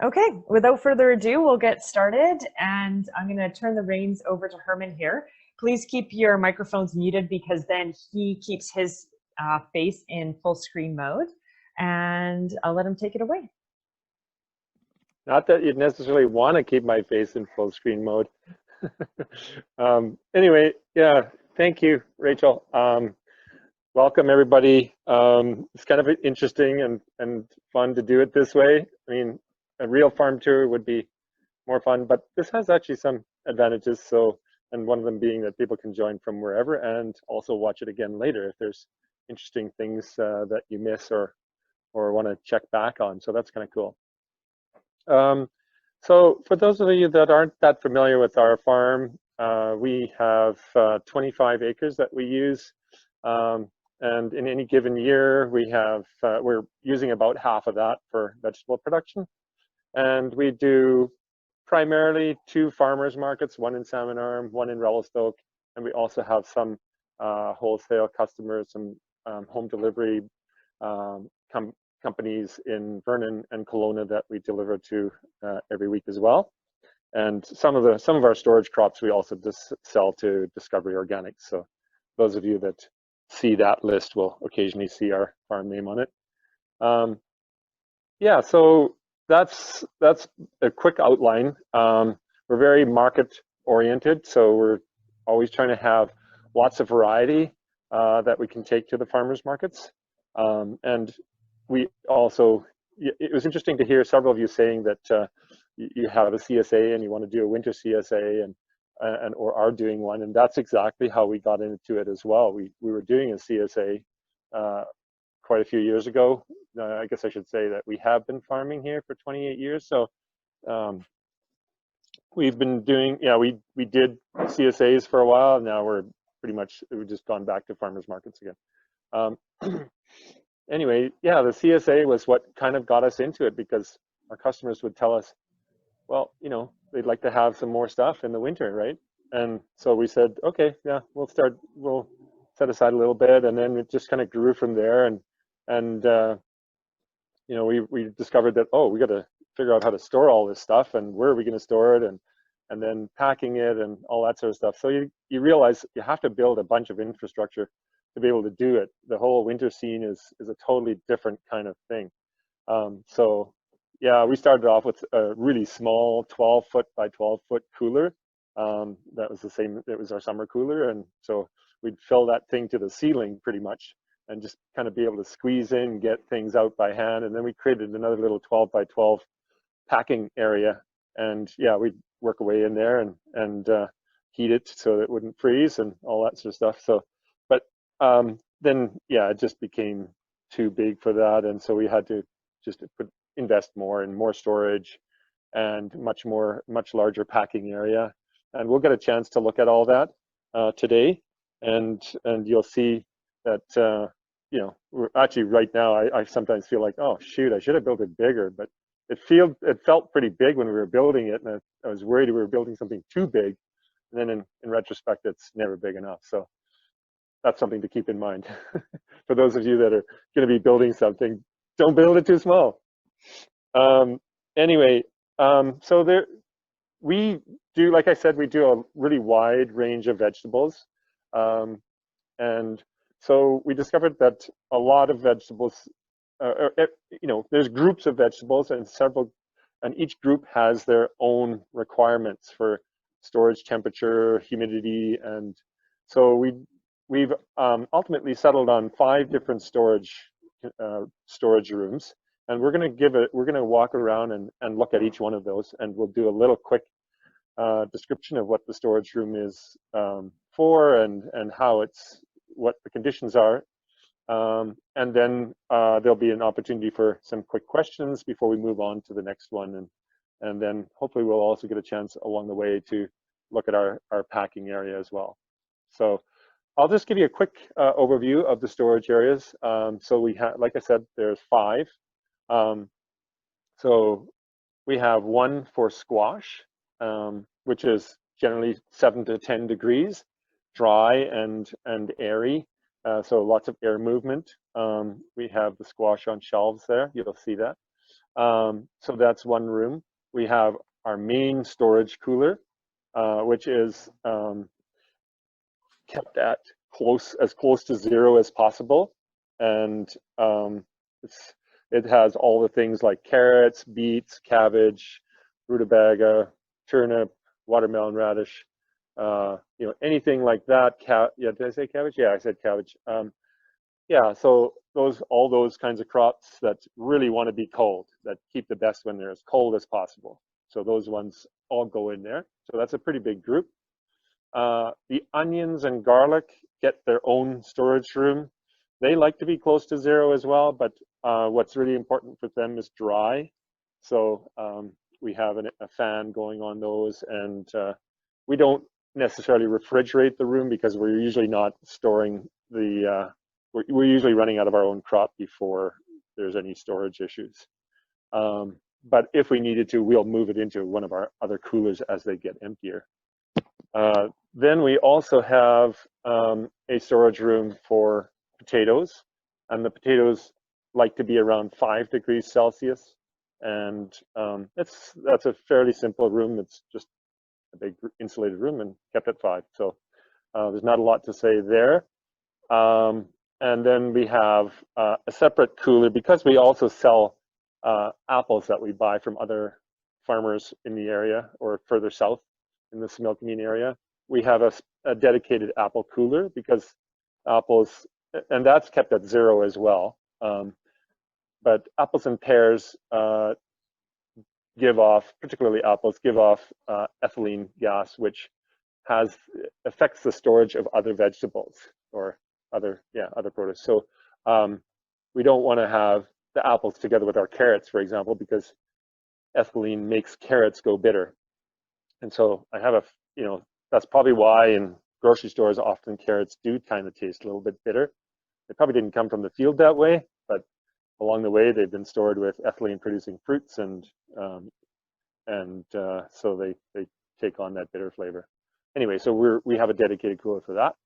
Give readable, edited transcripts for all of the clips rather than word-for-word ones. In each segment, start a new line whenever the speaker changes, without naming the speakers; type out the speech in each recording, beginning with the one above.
Okay, without further ado, we'll get started, and I'm going to turn the reins over to Herman here. Please keep your microphones muted because then he keeps his face in full screen mode, and I'll let him take it away.
Not that you'd necessarily want to keep my face in full screen mode. Anyway, yeah, thank you, Rachel. Welcome, everybody. It's kind of interesting and fun to do it this way. I mean, a real farm tour would be more fun, but this has actually some advantages. So, and one of them being that people can join from wherever and also watch it again later if there's interesting things that you miss or want to check back on. So that's kind of cool. So for those of you that aren't that familiar with our farm, we have 25 acres that we use. And in any given year, we're using about half of that for vegetable production. And we do primarily 2 farmers markets, one in Salmon Arm, one in Revelstoke, and we also have some wholesale customers, some home delivery companies in Vernon and Kelowna that we deliver to every week as well. And some of our storage crops we also just sell to Discovery Organics. So those of you that see that list will occasionally see our farm name on it. Yeah, so that's a quick outline. We're very market oriented, so we're always trying to have lots of variety that we can take to the farmers markets. And we also, it was interesting to hear several of you saying that you have a CSA and you want to do a winter CSA and or are doing one, and that's exactly how we got into it as well. We were doing a CSA quite a few years ago. I guess I should say that we have been farming here for 28 years. So we've been doing, yeah, we did CSAs for a while. Now we've just gone back to farmers markets again. Anyway, yeah, the CSA was what kind of got us into it because our customers would tell us, well, they'd like to have some more stuff in the winter, right? And so we said, okay, yeah, we'll set aside a little bit, and then it just kind of grew from there. And we discovered that, oh, we got to figure out how to store all this stuff and where are we going to store it and then packing it and all that sort of stuff. So you realize you have to build a bunch of infrastructure to be able to do it. The whole winter scene is a totally different kind of thing. So yeah, we started off with a really small 12-foot by 12-foot cooler. That was it was our summer cooler. And so we'd fill that thing to the ceiling pretty much and just kind of be able to squeeze in, get things out by hand. And then we created another little 12 by 12 packing area. And yeah, we'd work away in there and heat it so it wouldn't freeze and all that sort of stuff. So, but then, yeah, it just became too big for that. And so we had to just invest more in more storage and much larger packing area. And we'll get a chance to look at all that today. And you'll see that, we're actually right now, I sometimes feel like, oh, shoot, I should have built it bigger. But it felt pretty big when we were building it. And I was worried we were building something too big. And then in retrospect, it's never big enough. So that's something to keep in mind. For those of you that are going to be building something, don't build it too small. Anyway, so we do, like I said, we do a really wide range of vegetables. And so we discovered that a lot of vegetables, there's groups of vegetables and each group has their own requirements for storage temperature, humidity, and so we've ultimately settled on 5 different storage rooms, and we're going to walk around and look at each one of those, and we'll do a little quick description of what the storage room is for and what the conditions are. And then there'll be an opportunity for some quick questions before we move on to the next one. And then hopefully we'll also get a chance along the way to look at our packing area as well. So I'll just give you a quick overview of the storage areas. So we have, like I said, there's 5. So we have one for squash, which is generally 7 to 10 degrees, dry and airy. So lots of air movement. We have the squash on shelves there. You'll see that. So that's one room. We have our main storage cooler, which is kept at as close to zero as possible. And it has all the things like carrots, beets, cabbage, rutabaga, turnip, watermelon, radish, anything like that. Yeah, did I say cabbage? Yeah, I said cabbage. Yeah, so all those kinds of crops that really want to be cold, that keep the best when they're as cold as possible. So those ones all go in there. So that's a pretty big group. The onions and garlic get their own storage room. They like to be close to zero as well, but what's really important for them is dry. So we have a fan going on those, and we don't necessarily refrigerate the room because we're usually not storing we're usually running out of our own crop before there's any storage issues. But if we needed to, we'll move it into one of our other coolers as they get emptier. Then we also have a storage room for potatoes, and the potatoes like to be around 5 degrees Celsius. And that's a fairly simple room. It's just a big insulated room and kept at 5. So there's not a lot to say there. And then we have a separate cooler because we also sell apples that we buy from other farmers in the area or further south in the Similkameen area. We have a dedicated apple cooler because apples, and that's kept at zero as well. But apples and pears particularly apples, give off ethylene gas, which affects the storage of other vegetables or other produce. So we don't want to have the apples together with our carrots, for example, because ethylene makes carrots go bitter. And so I have that's probably why in grocery stores often carrots do kind of taste a little bit bitter. They probably didn't come from the field that way, but along the way they've been stored with ethylene producing fruits, and so they take on that bitter flavor. Anyway, so we have a dedicated cooler for that.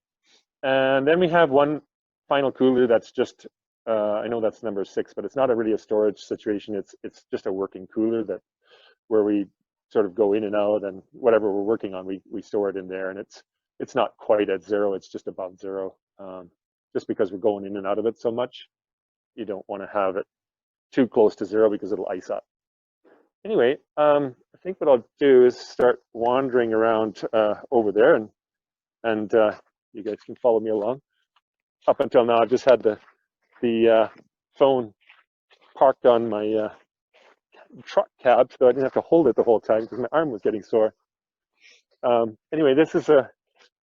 And then we have one final cooler that's just, I know that's number 6, but it's not really a storage situation. It's just a working cooler where we sort of go in and out, and whatever we're working on, we store it in there. And it's not quite at zero, it's just above zero. Just because we're going in and out of it so much, you don't want to have it too close to zero because it'll ice up. Anyway, I think what I'll do is start wandering around over there, and you guys can follow me along. Up until now, I've just had the phone parked on my truck cab, so I didn't have to hold it the whole time because my arm was getting sore. Anyway, this is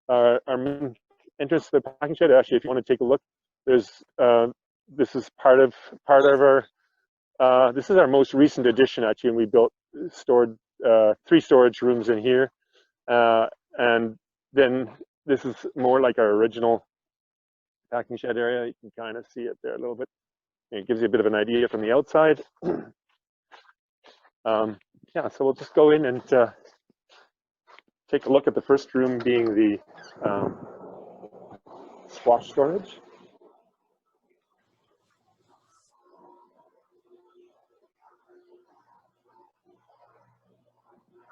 our main entrance to the packing shed. Actually, if you want to take a look, this is part of our. This is our most recent addition, actually, and we stored 3 storage rooms in here, and then this is more like our original packing shed area. You can kind of see it there a little bit. It gives you a bit of an idea from the outside. Yeah, so we'll just go in and take a look at the first room, being the squash storage.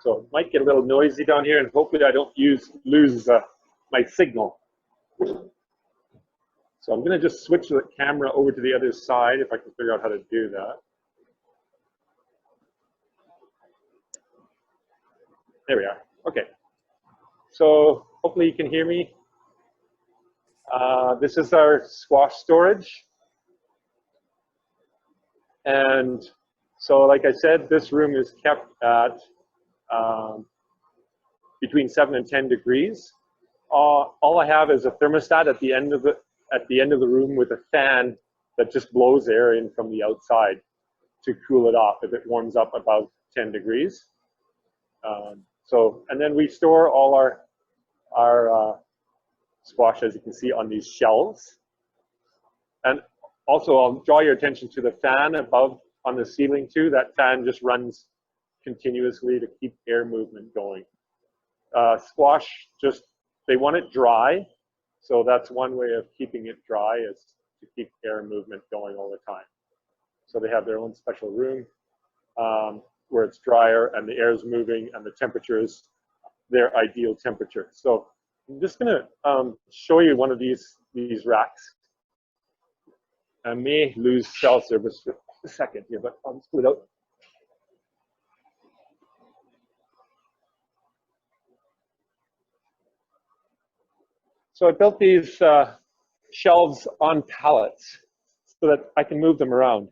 So it might get a little noisy down here, and hopefully I don't lose my signal. So I'm going to just switch the camera over to the other side if I can figure out how to do that. There we are. Okay. So hopefully you can hear me. This is our squash storage. And so, like I said, this room is kept at between 7 and 10 degrees. All I have is a thermostat at the end of the room with a fan that just blows air in from the outside to cool it off if it warms up above 10 degrees. And then we store all our squash, as you can see, on these shelves. And also, I'll draw your attention to the fan above on the ceiling too. That fan just runs continuously to keep air movement going. Squash, they want it dry. So that's one way of keeping it dry, is to keep air movement going all the time. So they have their own special room. where it's drier and the air is moving and the temperature is their ideal temperature. So I'm just going to show you one of these racks. I may lose cell service for a second here, but I'll just pull it out. So I built these shelves on pallets so that I can move them around.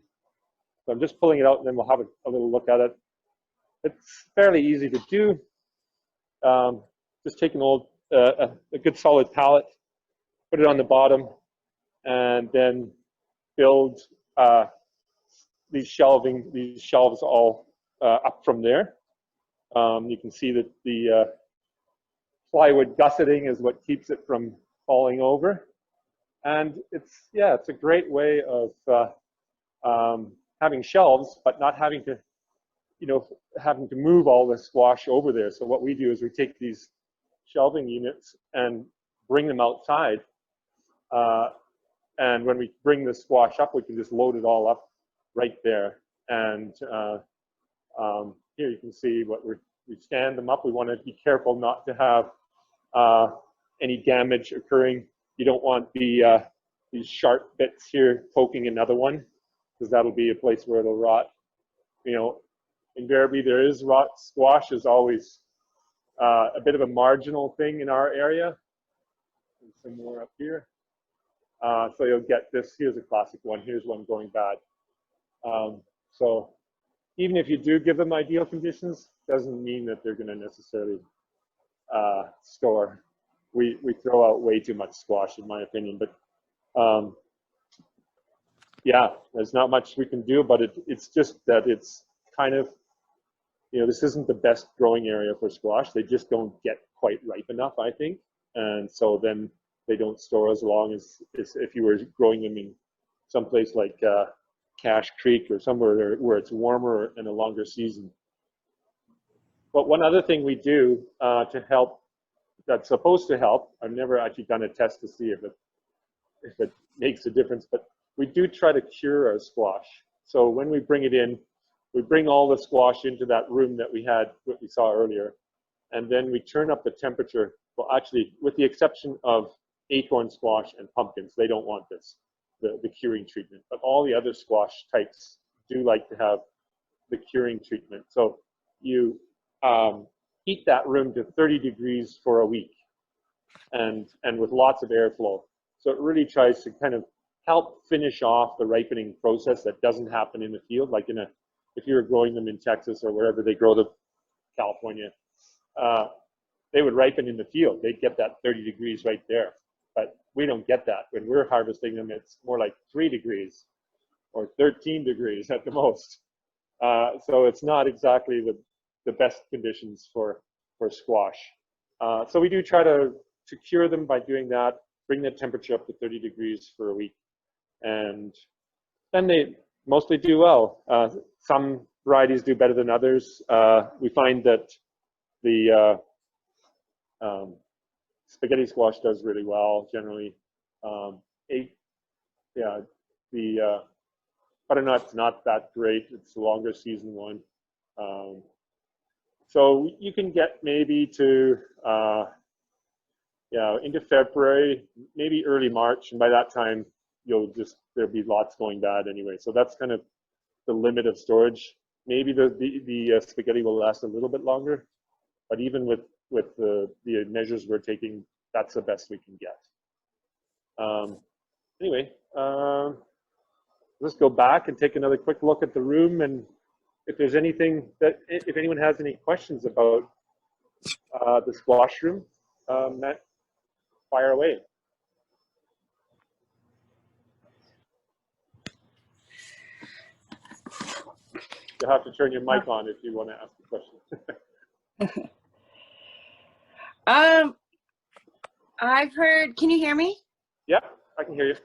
So I'm just pulling it out and then we'll have a little look at it. It's fairly easy to do. Just take an old, a good solid pallet, put it on the bottom, and then build these shelves all up from there. You can see that the plywood gusseting is what keeps it from falling over. And it's a great way of having shelves, but not having to, having to move all the squash over there. So what we do is we take these shelving units and bring them outside. And when we bring the squash up, we can just load it all up right there. And here you can see what we stand them up. We want to be careful not to have any damage occurring. You don't want these sharp bits here poking another one, because that'll be a place where it'll rot. Invariably there is rot. Squash is always a bit of a marginal thing in our area. And some more up here. So you'll get this. Here's a classic one. Here's one going bad. So even if you do give them ideal conditions, doesn't mean that they're going to necessarily store. We throw out way too much squash, in my opinion. But yeah, there's not much we can do about it. It's just that it's kind of, this isn't the best growing area for squash. They just don't get quite ripe enough, I think. And so then they don't store as long as if you were growing them in someplace like Cache Creek or somewhere where it's warmer and a longer season. But one other thing we do to help, that's supposed to help, I've never actually done a test to see if it makes a difference, but we do try to cure our squash. So when we bring it in, we bring all the squash into that room that we saw earlier, and then we turn up the temperature. Well, actually, with the exception of acorn squash and pumpkins, they don't want this, the curing treatment. But all the other squash types do like to have the curing treatment. So you heat that room to 30 degrees for a week, and with lots of airflow. So it really tries to kind of help finish off the ripening process that doesn't happen in the field, like if you were growing them in Texas or wherever they grow them, California, they would ripen in the field. They'd get that 30 degrees right there. But we don't get that. When we're harvesting them, it's more like 3 degrees or 13 degrees at the most. So it's not exactly the best conditions for squash. So we do try to cure them by doing that, bring the temperature up to 30 degrees for a week. And then they mostly do well. Some varieties do better than others. We find that the spaghetti squash does really well generally. The butternut's not that great. It's a longer season one. So you can get maybe to into February, maybe early March, and by that time there'll be lots going bad anyway. So that's kind of the limit of storage. Maybe the spaghetti will last a little bit longer, but even with the measures we're taking, that's the best we can get. Anyway, let's go back and take another quick look at the room, and if there's anything if anyone has any questions about the squash room, Matt, fire away. You'll have to turn your mic on if you want to ask a question.
I've heard, can you hear me?
Yeah, I can hear you.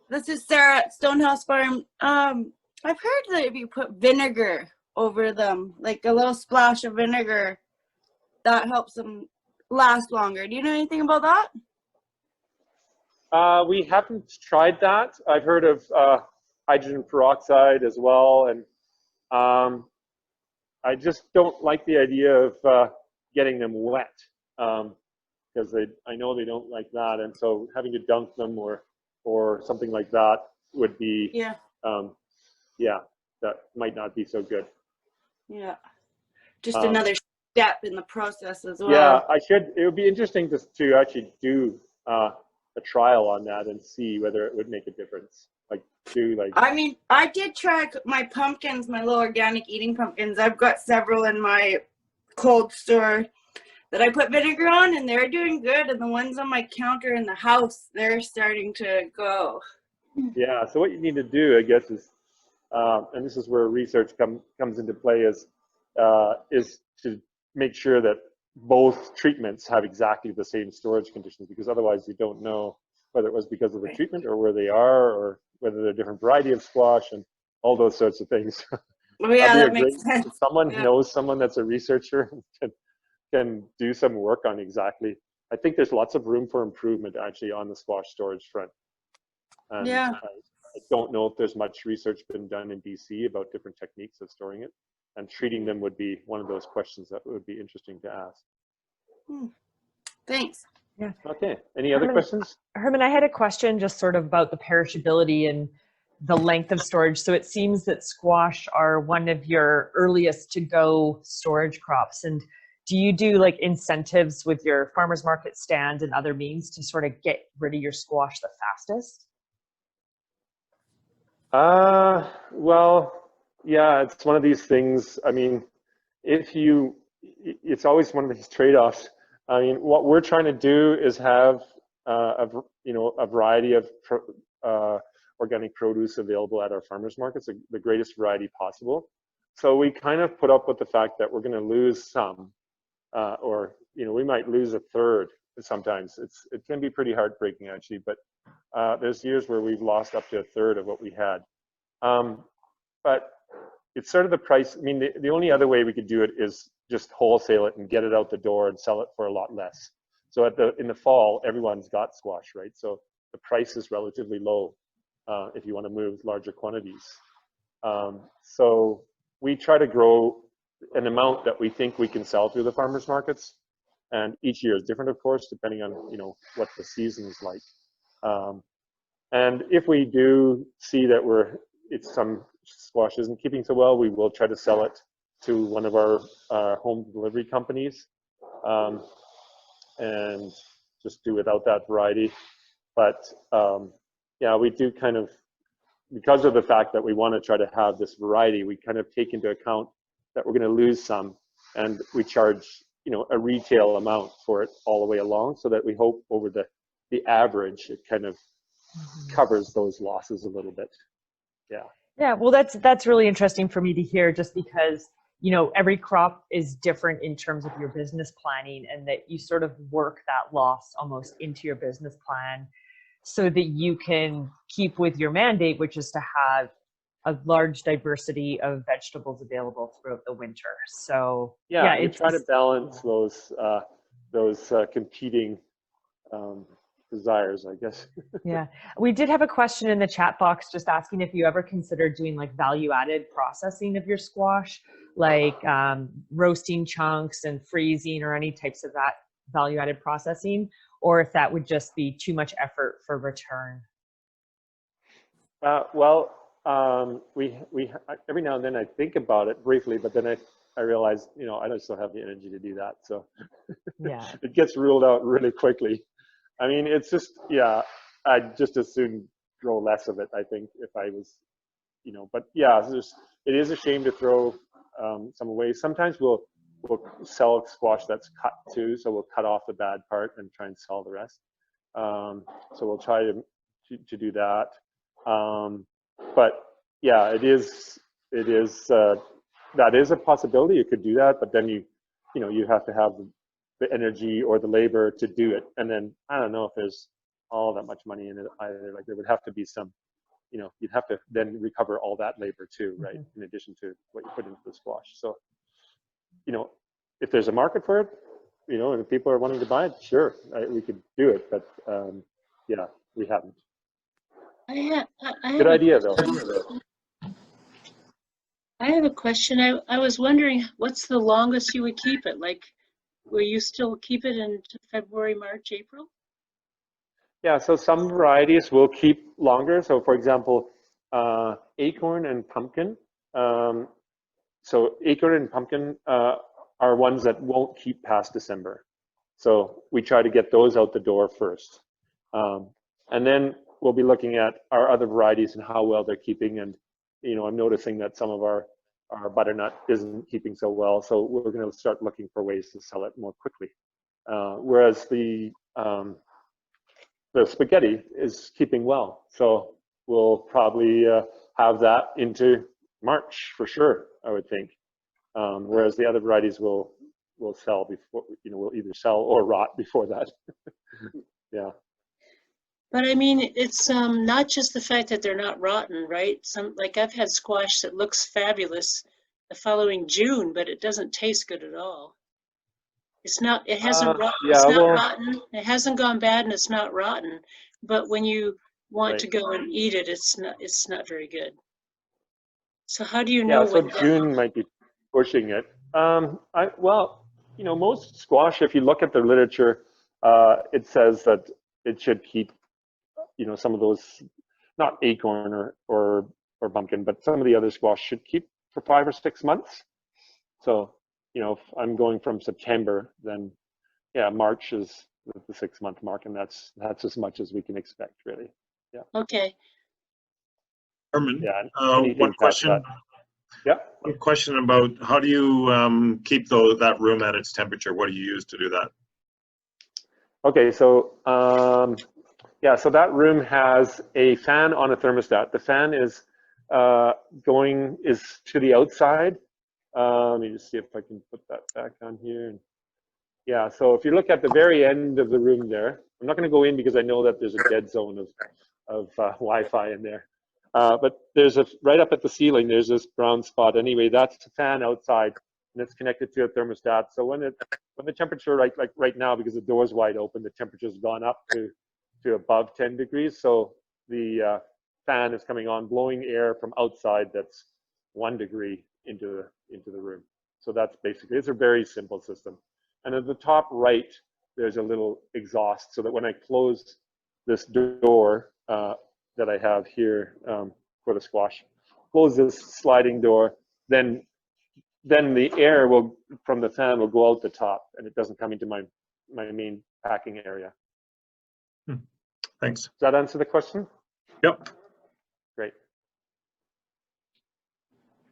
This is Sarah at Stonehouse Farm. I've heard that if you put vinegar over them, like a little splash of vinegar, that helps them last longer. Do you know anything about that?
We haven't tried that. I've heard of hydrogen peroxide as well, and I just don't like the idea of getting them wet, because I know they don't like that, and so having to dunk them or something like that would be,
Yeah.
yeah, that might not be so good.
Yeah. Just
Um,
another step in the process as well.
Yeah, it would be interesting to actually do a trial on that and see whether it would make a difference.
I mean, I did try my pumpkins, my little organic eating pumpkins. I've got several in my cold store that I put vinegar on, and they're doing good. And the ones on my counter in the house, they're starting to go.
Yeah, so what you need to do, I guess, is, and this is where research comes into play, is to make sure that both treatments have exactly the same storage conditions, because otherwise you don't know whether it was because of the treatment or where they are, or whether they're a different variety of squash and all those sorts of things.
Oh yeah, that makes sense.
If someone knows someone that's a researcher can do some work on exactly. I think there's lots of room for improvement actually on the squash storage front. And
Yeah.
I don't know if there's much research been done in BC about different techniques of storing it, and treating them would be one of those questions that would be interesting to ask.
Thanks.
Yeah.
Okay. Any other questions?
Herman, I had a question just sort of about the perishability and the length of storage. So it seems that squash are one of your earliest to go storage crops. And do you do like incentives with your farmers market stand and other means to sort of get rid of your squash the fastest?
Well, yeah, it's one of these things. I mean, it's always one of these trade-offs. I mean, what we're trying to do is have a variety of organic produce available at our farmers markets, the greatest variety possible. So we kind of put up with the fact that we're going to lose some, or we might lose a third sometimes. It can be pretty heartbreaking actually, but there's years where we've lost up to a third of what we had. But it's sort of the price. I mean, the only other way we could do it is just wholesale it and get it out the door and sell it for a lot less. So in the fall, everyone's got squash, right? So the price is relatively low if you want to move larger quantities. So we try to grow an amount that we think we can sell through the farmers markets, and each year is different, of course, depending on what the season is like. And if we do see that some squash isn't keeping so well, we will try to sell it to one of our home delivery companies, and just do without that variety. But yeah, we do kind of, because of the fact that we want to try to have this variety, we kind of take into account that we're going to lose some, and we charge a retail amount for it all the way along, so that we hope over the average it kind of covers those losses a little bit. Yeah.
Yeah, well, that's really interesting for me to hear, just because every crop is different in terms of your business planning, and that you sort of work that loss almost into your business plan so that you can keep with your mandate, which is to have a large diversity of vegetables available throughout the winter. So
yeah, we try to balance those competing desires, I guess.
Yeah, we did have a question in the chat box just asking if you ever considered doing like value-added processing of your squash, like roasting chunks and freezing, or any types of that value-added processing, or if that would just be too much effort for return.
Well, we every now and then I think about it briefly, but then I realize I don't still have the energy to do that, so
Yeah,
it gets ruled out really quickly. I mean, it's just, yeah, I'd just as soon grow less of it, I think, if I was, but yeah, it is a shame to throw some away. Sometimes we'll sell squash that's cut too, so we'll cut off the bad part and try and sell the rest. So we'll try to do that. But yeah, that is a possibility. You could do that, but then you have to have the energy or the labor to do it, and then I don't know if there's all that much money in it either. Like there would have to be some, you'd have to then recover all that labor too, right? In addition to what you put into the squash. So if there's a market for it, and if people are wanting to buy it, sure, we could do it, but yeah, we haven't. Good idea though.
I have a question. I was wondering what's the longest you would keep it? Like, will you still keep it into February, March, April?
Yeah, so some varieties will keep longer. So for example, acorn and pumpkin. So acorn and pumpkin are ones that won't keep past December. So we try to get those out the door first. And then we'll be looking at our other varieties and how well they're keeping. And, you know, I'm noticing that some of our butternut isn't keeping so well. So we're going to start looking for ways to sell it more quickly. Whereas the spaghetti is keeping well. So we'll probably have that into March for sure, I would think. Whereas the other varieties will sell before, you know, will either sell or rot before that. Yeah.
But I mean, it's not just the fact that they're not rotten, right? Like I've had squash that looks fabulous the following June, but it doesn't taste good at all. It's not, it hasn't,
Yeah,
it's not
well,
rotten. It hasn't gone bad and it's not rotten. But when you want
right.
to go and eat it, it's not very good. So how do you
Yeah,
know
so
when
June might be pushing it. Well, you know, most squash, if you look at the literature, it says that it should keep, you know, some of those, not acorn or pumpkin, but some of the other squash should keep for 5 or 6 months. So, you know, if I'm going from September, then yeah, March is the 6-month mark, and that's as much as we can expect, really. Yeah.
Okay.
Herman,
Yeah.
one
Anything past
question.
that. Yeah.
One question about how do you keep that room at its temperature? What do you use to do that?
Okay, so yeah, so that room has a fan on a thermostat. The fan is to the outside. Let me just see if I can put that back on here. Yeah, so if you look at the very end of the room there, I'm not going to go in because I know that there's a dead zone of Wi-Fi in there. But there's right up at the ceiling, there's this brown spot. Anyway, that's the fan outside, and it's connected to a thermostat. So when the temperature, like right now, because the door's wide open, the temperature's gone up to above 10 degrees. So the fan is coming on, blowing air from outside that's 1 degree into the room. So that's basically, it's a very simple system. And at the top right, there's a little exhaust so that when I close this door that I have here for the squash, close this sliding door, then the air from the fan will go out the top and it doesn't come into my main packing area.
Thanks.
Does that answer the question?
Yep.
Great.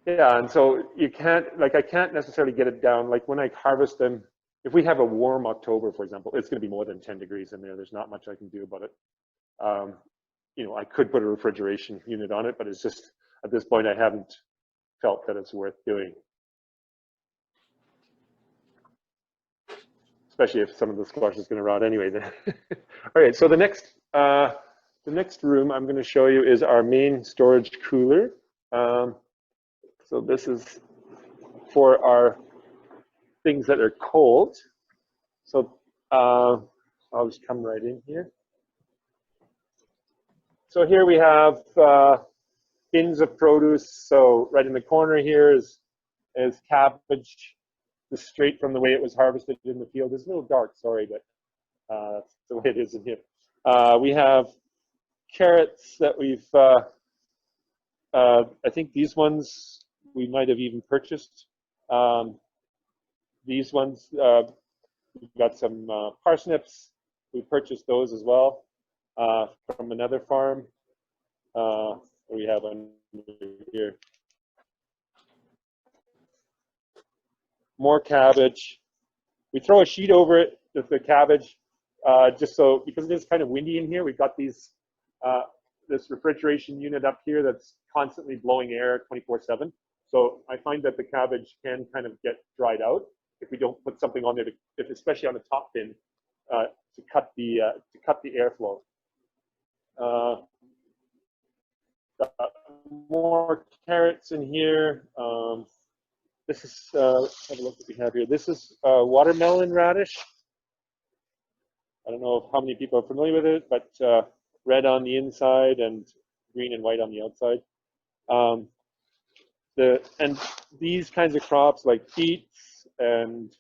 Yeah, and so you can't, like I can't necessarily get it down. Like when I harvest them, if we have a warm October, for example, it's going to be more than 10 degrees in there. There's not much I can do about it. You know, I could put a refrigeration unit on it, but it's just, at this point, I haven't felt that it's worth doing. Especially if some of the squash is going to rot anyway. All right, so the next room I'm going to show you is our main storage cooler. So this is for our things that are cold. So I'll just come right in here. So here we have bins of produce. So right in the corner here is cabbage, just straight from the way it was harvested in the field. It's a little dark, sorry, but that's the way it is in here. We have carrots that we've, I think these ones we might have even purchased. These ones, we've got some parsnips. We purchased those as well from another farm. We have under here. More cabbage. We throw a sheet over it with the cabbage, just so, because it is kind of windy in here, we've got these this refrigeration unit up here that's constantly blowing air 24/7. So I find that the cabbage can kind of get dried out if we don't put something on there, especially on the top bin, to cut the airflow. More carrots in here. This is, let's have a look what we have here. This is watermelon radish. I don't know how many people are familiar with it, but red on the inside and green and white on the outside. and these kinds of crops like beets and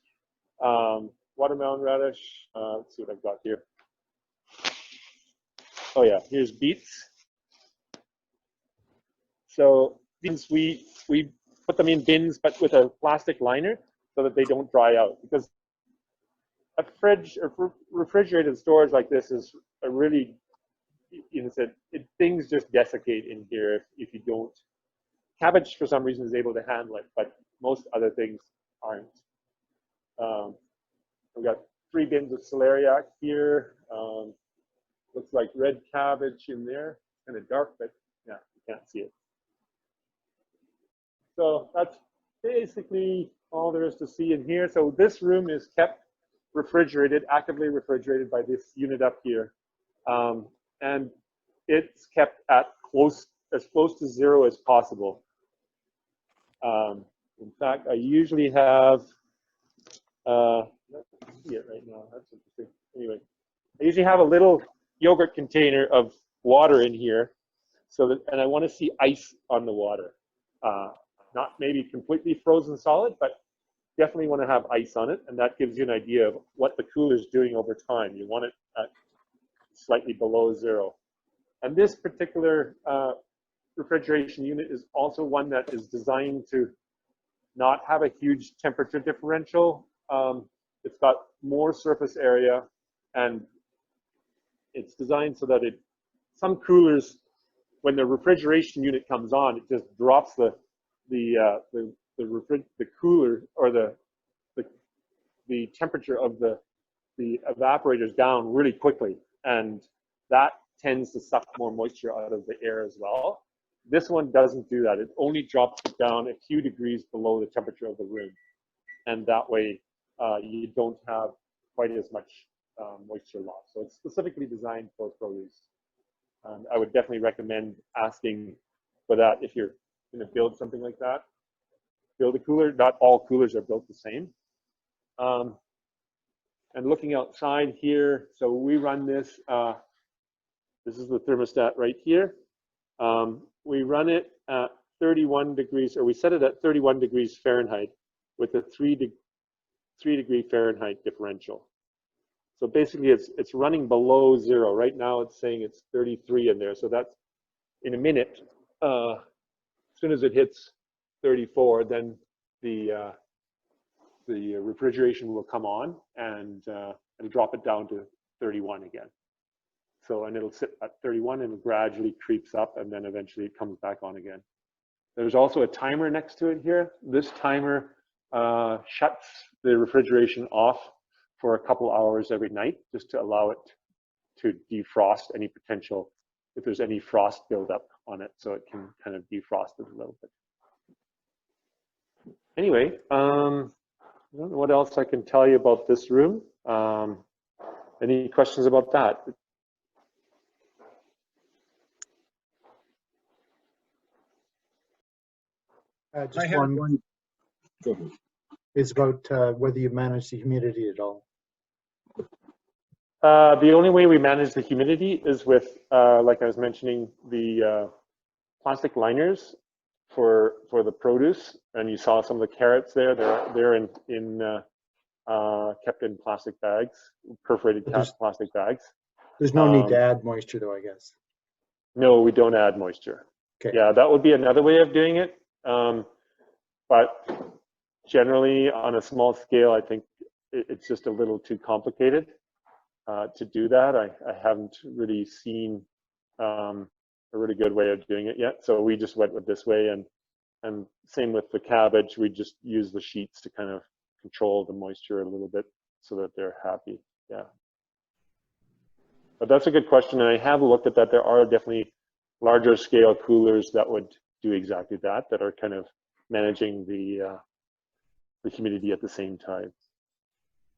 watermelon radish. Let's see what I've got here. Oh yeah, here's beets. So these we put them in bins, but with a plastic liner so that they don't dry out, because a fridge or refrigerated storage like this is a really, you know, things just desiccate in here if you don't. Cabbage for some reason is able to handle it, but most other things aren't. We've got 3 bins of celeriac here. Looks like red cabbage in there. Kind of dark, but yeah, you can't see it. So that's basically all there is to see in here. So this room is kept refrigerated, actively refrigerated by this unit up here. And it's kept at as close to 0 as possible. In fact, I usually have, let's see it right now, that's interesting. Anyway, I usually have a little yogurt container of water in here, so that, and I want to see ice on the water. Not maybe completely frozen solid, but definitely want to have ice on it, and that gives you an idea of what the cooler is doing over time. You want it at slightly below 0. And this particular refrigeration unit is also one that is designed to not have a huge temperature differential. It's got more surface area, and it's designed so that some coolers, when the refrigeration unit comes on, it just drops the cooler or the temperature of the evaporators down really quickly, and that tends to suck more moisture out of the air as well. This one doesn't do that. It only drops it down a few degrees below the temperature of the room, and that way you don't have quite as much moisture loss. So it's specifically designed for produce. I would definitely recommend asking for that if you're going to build something like that. Build a cooler. Not all coolers are built the same. And looking outside here, so we run this. This is the thermostat right here. We run it at 31 degrees, or we set it at 31 degrees Fahrenheit with a 3 degree Fahrenheit differential. So basically it's running below 0. Right now it's saying it's 33 in there. So that's in a minute. As soon as it hits 34, then the refrigeration will come on and drop it down to 31 again. So, and it'll sit at 31 and it gradually creeps up, and then eventually it comes back on again. There's also a timer next to it here. This timer shuts the refrigeration off for a couple hours every night, just to allow it to defrost any potential, if there's any frost buildup on it, so it can kind of defrost it a little bit. Anyway, I don't know what else I can tell you about this room. Any questions about that?
Just one. Go ahead. It's about whether you manage the humidity at all.
The only way we manage the humidity is with, like I was mentioning, the plastic liners for the produce. And you saw some of the carrots there. They're kept in plastic bags, perforated plastic bags.
There's no need to add moisture, though, I guess.
No, we don't add moisture.
Okay.
Yeah, that would be another way of doing it. But generally, on a small scale, I think it's just a little too complicated to do that. I haven't really seen a really good way of doing it yet. So we just went with this way, and same with the cabbage. We just use the sheets to kind of control the moisture a little bit so that they're happy. Yeah. But that's a good question, and I have looked at that. There are definitely larger scale coolers that would do exactly that, that are kind of managing the humidity at the same time.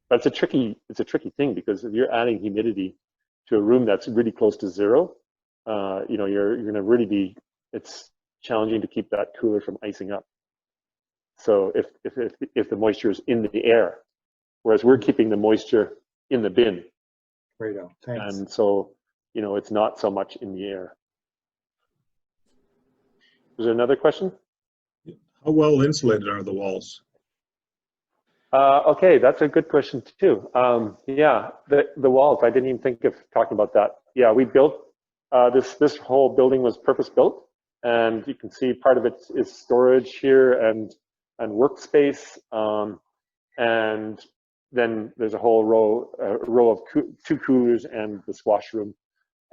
But it's a tricky thing, because if you're adding humidity to a room that's really close to 0, you know, you're going to really be, it's challenging to keep that cooler from icing up. So if the moisture is in the air, whereas we're keeping the moisture in the bin.
Right on. Thanks.
And so, you know, it's not so much in the air. Is there another question?
How well insulated are the walls?
Okay, that's a good question too. Yeah, the walls, I didn't even think of talking about that. Yeah, we built, this whole building was purpose built, and you can see part of it is storage here and workspace. And then there's a whole row of two coolers and this washroom.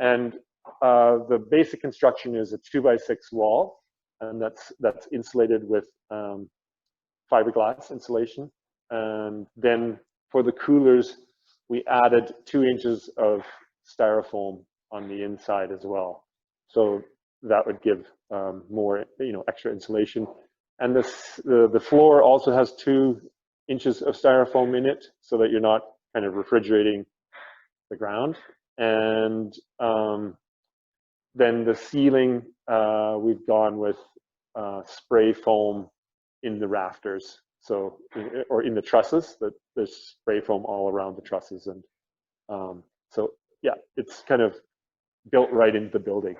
And the basic construction is a 2x6 wall, and that's insulated with fiberglass insulation. And then for the coolers, we added 2 inches of styrofoam on the inside as well. So that would give more, extra insulation. And the floor also has 2 inches of styrofoam in it, so that you're not kind of refrigerating the ground. And then the ceiling, we've gone with spray foam in the rafters, so or in the trusses. That there's spray foam all around the trusses, and so yeah, it's kind of built right into the building.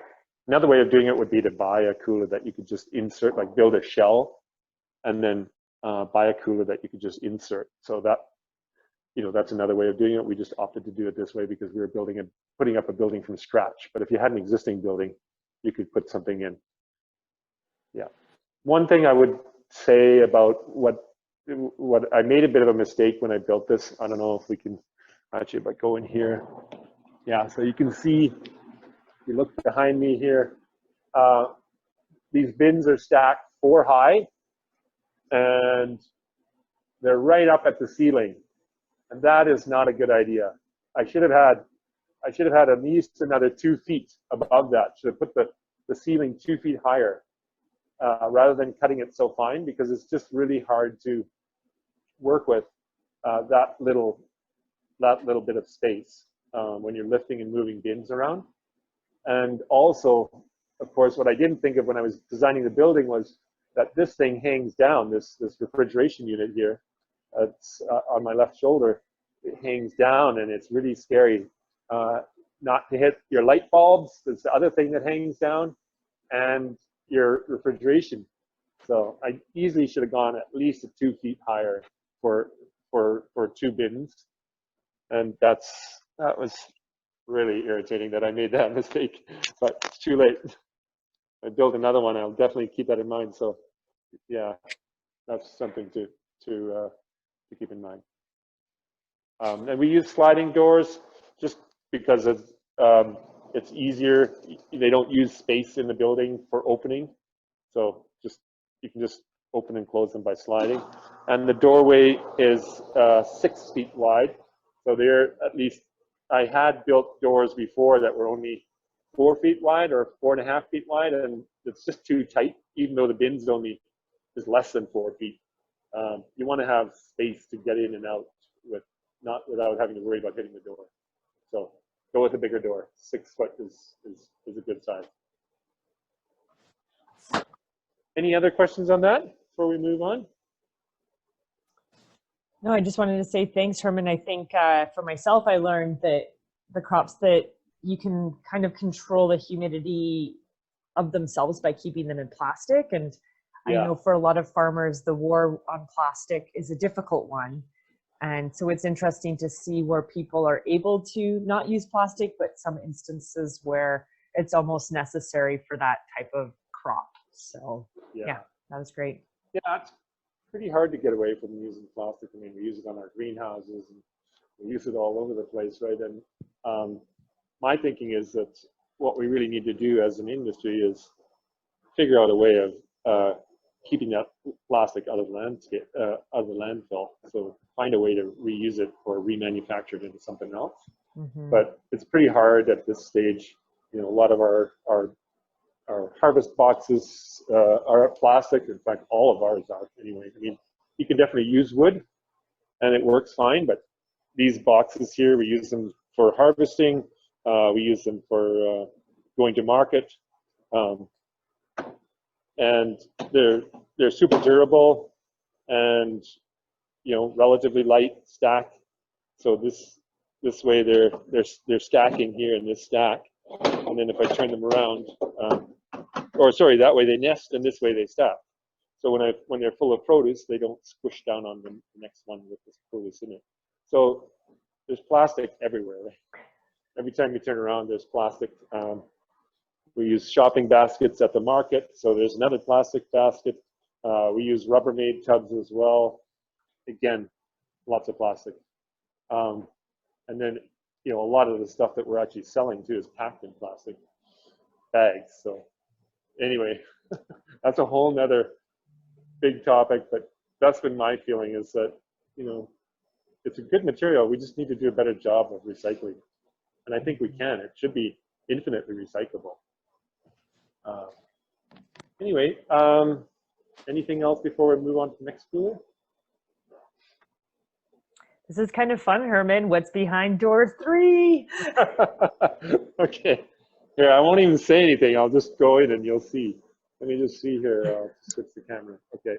Another way of doing it would be to buy a cooler that you could just insert, like build a shell, and then buy a cooler that you could just insert. So that, that's another way of doing it. We just opted to do it this way because we were putting up a building from scratch. But if you had an existing building, you could put something in. Yeah. One thing I would say about what I made a bit of a mistake when I built this. I don't know if we can actually, if I go in here. Yeah, so you can see, if you look behind me here, these bins are stacked 4 high, and they're right up at the ceiling, and that is not a good idea. I should have had at least another 2 feet above that. Should have put the ceiling 2 feet higher, rather than cutting it so fine, because it's just really hard to work with that little bit of space when you're lifting and moving bins around. And also, of course, what I didn't think of when I was designing the building was that this thing hangs down, this refrigeration unit here. It's on my left shoulder. It hangs down, and it's really scary not to hit your light bulbs. There's the other thing that hangs down, and your refrigeration. So I easily should have gone at least 2 feet higher for 2 bins, and that was really irritating that I made that mistake. But it's too late. I build another one. I'll definitely keep that in mind. So yeah, that's something to keep in mind. And we use sliding doors just because it's easier. They don't use space in the building for opening, so you can just open and close them by sliding. And the doorway is 6 feet wide, so they're at least. I had built doors before that were only 4 feet wide or 4.5 feet wide, and it's just too tight, even though the bin's only is less than 4 feet. You want to have space to get in and out without having to worry about hitting the door. So go with a bigger door. 6 foot is a good size. Any other questions on that before we move on?
No, I just wanted to say thanks, Herman. I think for myself, I learned that the crops that you can kind of control the humidity of themselves by keeping them in plastic. And yeah. I know for a lot of farmers, the war on plastic is a difficult one. And so it's interesting to see where people are able to not use plastic, but some instances where it's almost necessary for that type of crop. So yeah, that was great.
Yeah, it's pretty hard to get away from using plastic. I mean, we use it on our greenhouses, and we use it all over the place, right? And my thinking is that what we really need to do as an industry is figure out a way of keeping that plastic out of the landfill. So find a way to reuse it or remanufacture it into something else. Mm-hmm. But it's pretty hard at this stage. A lot of our harvest boxes are plastic. In fact, all of ours are anyway. I mean, you can definitely use wood and it works fine, but these boxes here, we use them for harvesting. We use them for going to market. And they're super durable and, relatively light stack. So this way they're stacking here in this stack. And then if I turn them around, that way they nest and this way they stack. So when they're full of produce, they don't squish down on the next one with this produce in it. So there's plastic everywhere. Right? Every time you turn around, there's plastic. We use shopping baskets at the market, so there's another plastic basket. We use Rubbermaid tubs as well. Again, lots of plastic. And then, you know, a lot of the stuff that we're actually selling too is packed in plastic bags. So anyway, that's a whole nother big topic, but that's been my feeling is that, you know, it's a good material. We just need to do a better job of recycling. And I think we can. It should be infinitely recyclable. Anyway, anything else before we move on to the next cooler?
This is kind of fun, Herman. What's behind door 3?
Okay. Here, I won't even say anything. I'll just go in and you'll see. Let me just see here. I'll switch the camera. Okay.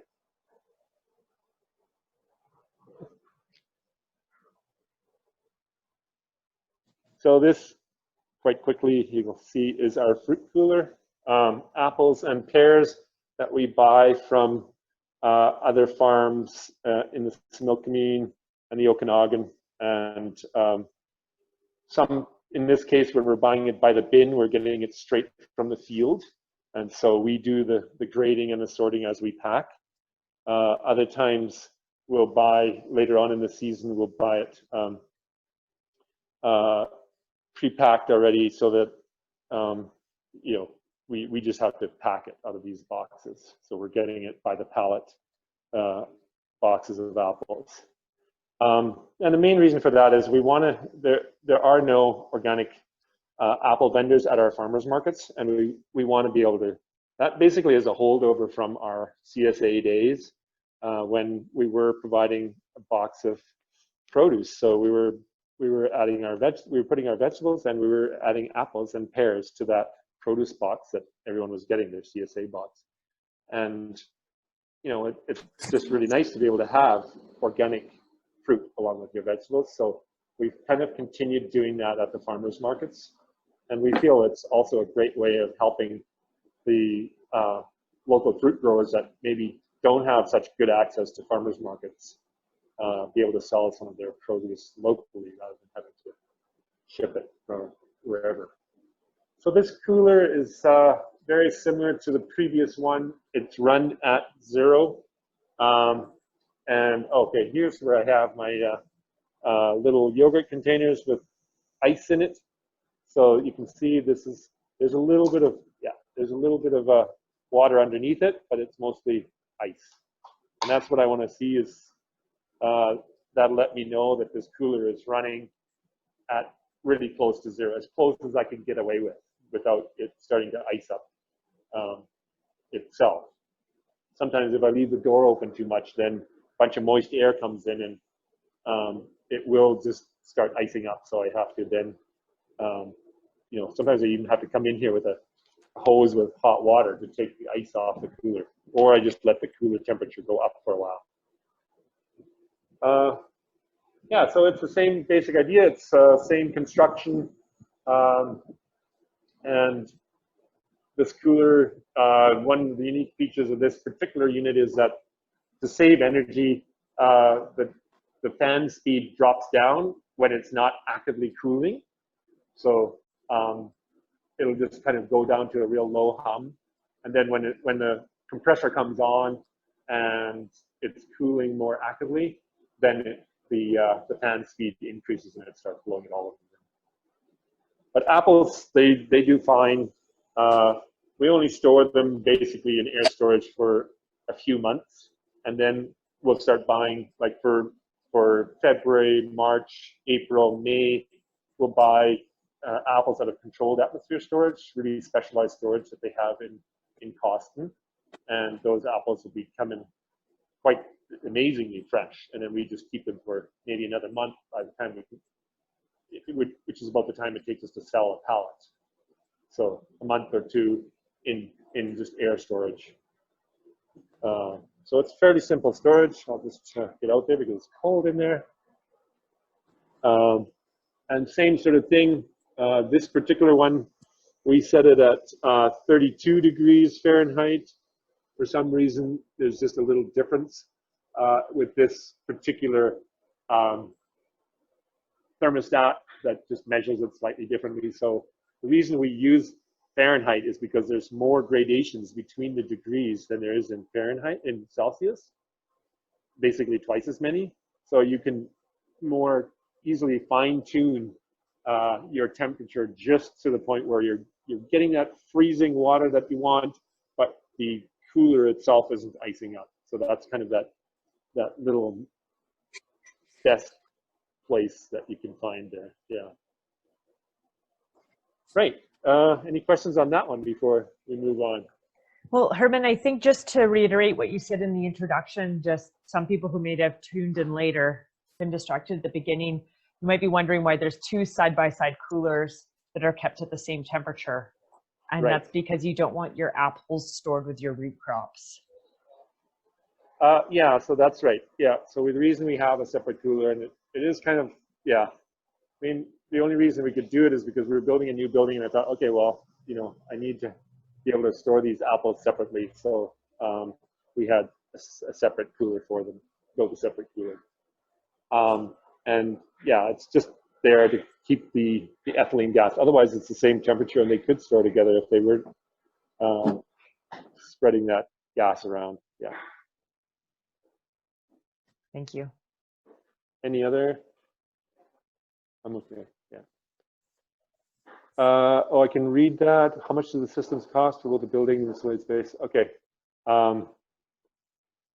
So this, quite quickly, you will see is our fruit cooler. Apples and pears that we buy from other farms in the Similkameen and the Okanagan, and some, in this case, when we're buying it by the bin, we're getting it straight from the field, and so we do the grading and the sorting as we pack. Other times, we'll buy, later on in the season, we'll buy it pre-packed already so that, you know, we just have to pack it out of these boxes. So we're getting it by the pallet, boxes of apples. And the main reason for that is we want to, there are no organic apple vendors at our farmers markets, and we want to be able to, that basically is a holdover from our CSA days when we were providing a box of produce. So we were adding we were putting our vegetables, and we were adding apples and pears to that produce box that everyone was getting, their CSA box. And you know, it's just really nice to be able to have organic fruit along with your vegetables. So we've kind of continued doing that at the farmers markets, and we feel it's also a great way of helping the local fruit growers that maybe don't have such good access to farmers markets be able to sell some of their produce locally rather than having to ship it from wherever. So this cooler is very similar to the previous one. It's run at 0. And okay, here's where I have my little yogurt containers with ice in it. So you can see there's a little bit of, there's a little bit of water underneath it, but it's mostly ice. And that's what I want to see is that'll let me know that this cooler is running at really close to 0, as close as I can get away with without it starting to ice up itself. Sometimes if I leave the door open too much, then a bunch of moist air comes in and it will just start icing up. So I have to then, you know, sometimes I even have to come in here with a hose with hot water to take the ice off the cooler, or I just let the cooler temperature go up for a while. Yeah, so it's the same basic idea. It's same construction, and this cooler, one of the unique features of this particular unit is that to save energy, the fan speed drops down when it's not actively cooling. So it'll just kind of go down to a real low hum. And then when the compressor comes on and it's cooling more actively, then the fan speed increases and it starts blowing it all over. But apples, they do fine. We only store them basically in air storage for a few months, and then we'll start buying, like for February, March, April, May, we'll buy apples out of controlled atmosphere storage, really specialized storage that they have in Coston, and those apples will be coming quite amazingly fresh, and then we just keep them for maybe another month by the time which is about the time it takes us to sell a pallet. So a month or two in just air storage. So it's fairly simple storage. I'll just get out there because it's cold in there. And same sort of thing. This particular one, we set it at 32 degrees Fahrenheit. For some reason, there's just a little difference with this particular thermostat that just measures it slightly differently. So the reason we use Fahrenheit is because there's more gradations between the degrees than there is in Fahrenheit, in Celsius, basically twice as many. So you can more easily fine tune your temperature just to the point where you're getting that freezing water that you want, but the cooler itself isn't icing up. So that's kind of that little best place that you can find there. Yeah. Right. Any questions on that one before we move on?
Well, Herman, I think just to reiterate what you said in the introduction, just some people who may have tuned in later, been distracted at the beginning, you might be wondering why there's two side-by-side coolers that are kept at the same temperature. And
Right.
that's because you don't want your apples stored with your root crops.
Yeah, so that's right. Yeah, so the reason we have a separate cooler, and it is kind of, yeah, I mean, the only reason we could do it is because we were building a new building, and I thought, okay, well, you know, I need to be able to store these apples separately. So we had a separate cooler for them, built a separate cooler. And yeah, it's just there to keep the ethylene gas. Otherwise, it's the same temperature, and they could store together if they were spreading that gas around. Yeah.
Thank you.
Any other? I'm okay. Yeah. Oh, I can read that. How much do the systems cost for both the building and the insulated space? Okay.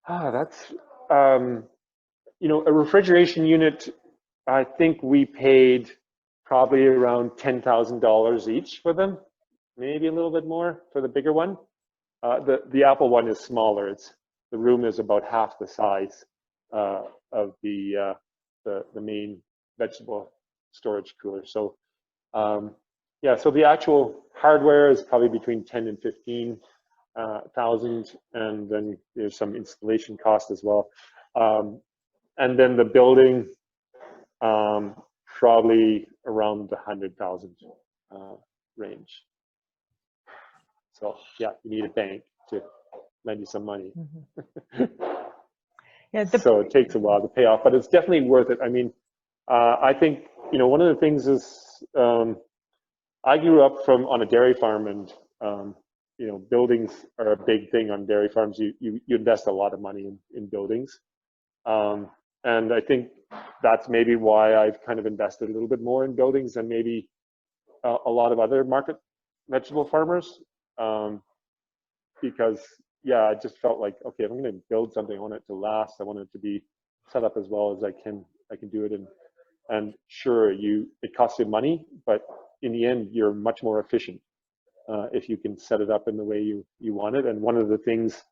That's you know, a refrigeration unit. I think we paid probably around $10,000 each for them, maybe a little bit more for the bigger one. The Apple one is smaller. The room is about half the size of the main vegetable storage cooler. So yeah, so the actual hardware is probably between 10 and 15,000, and then there's some installation cost as well. And then the building, probably around the 100,000 range. So yeah, you need a bank to lend you some money.
Mm-hmm. Yeah,
so it takes a while to pay off, but it's definitely worth it. I mean, I think, you know, one of the things is, I grew up on a dairy farm, and you know, buildings are a big thing on dairy farms. You invest a lot of money in buildings. And I think that's maybe why I've kind of invested a little bit more in buildings than maybe a lot of other market vegetable farmers. Because yeah, I just felt like, okay, if I'm going to build something, I want it to last. I want it to be set up as well as I can do it. And sure, it costs you money, but in the end, you're much more efficient if you can set it up in the way you want it. And one of the things,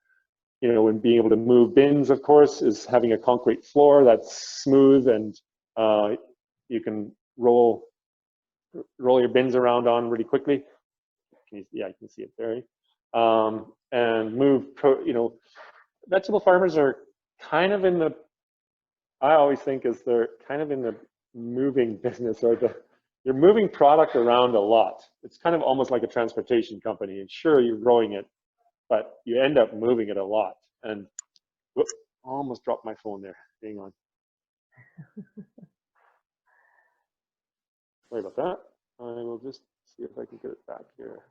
you know, when being able to move bins, of course, is having a concrete floor that's smooth, and you can roll your bins around on really quickly. Yeah, you can see it there. And move, you know, vegetable farmers are kind of in the, I always think is they're kind of in the moving business, or you're moving product around a lot. It's kind of almost like a transportation company. And sure, you're growing it, but you end up moving it a lot. And whoops, almost dropped my phone there. Hang on. Sorry about that. I will just see if I can get it back here.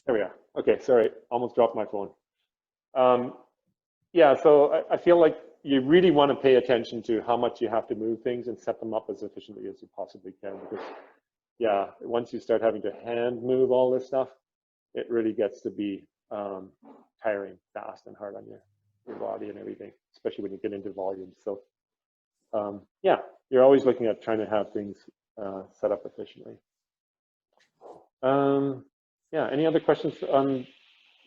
There we are. Okay, sorry, almost dropped my phone. Yeah, so I feel like you really want to pay attention to how much you have to move things and set them up as efficiently as you possibly can, because yeah, once you start having to hand move all this stuff, it really gets to be tiring fast and hard on your body and everything, especially when you get into volume. So yeah, you're always looking at trying to have things set up efficiently. Yeah, any other questions on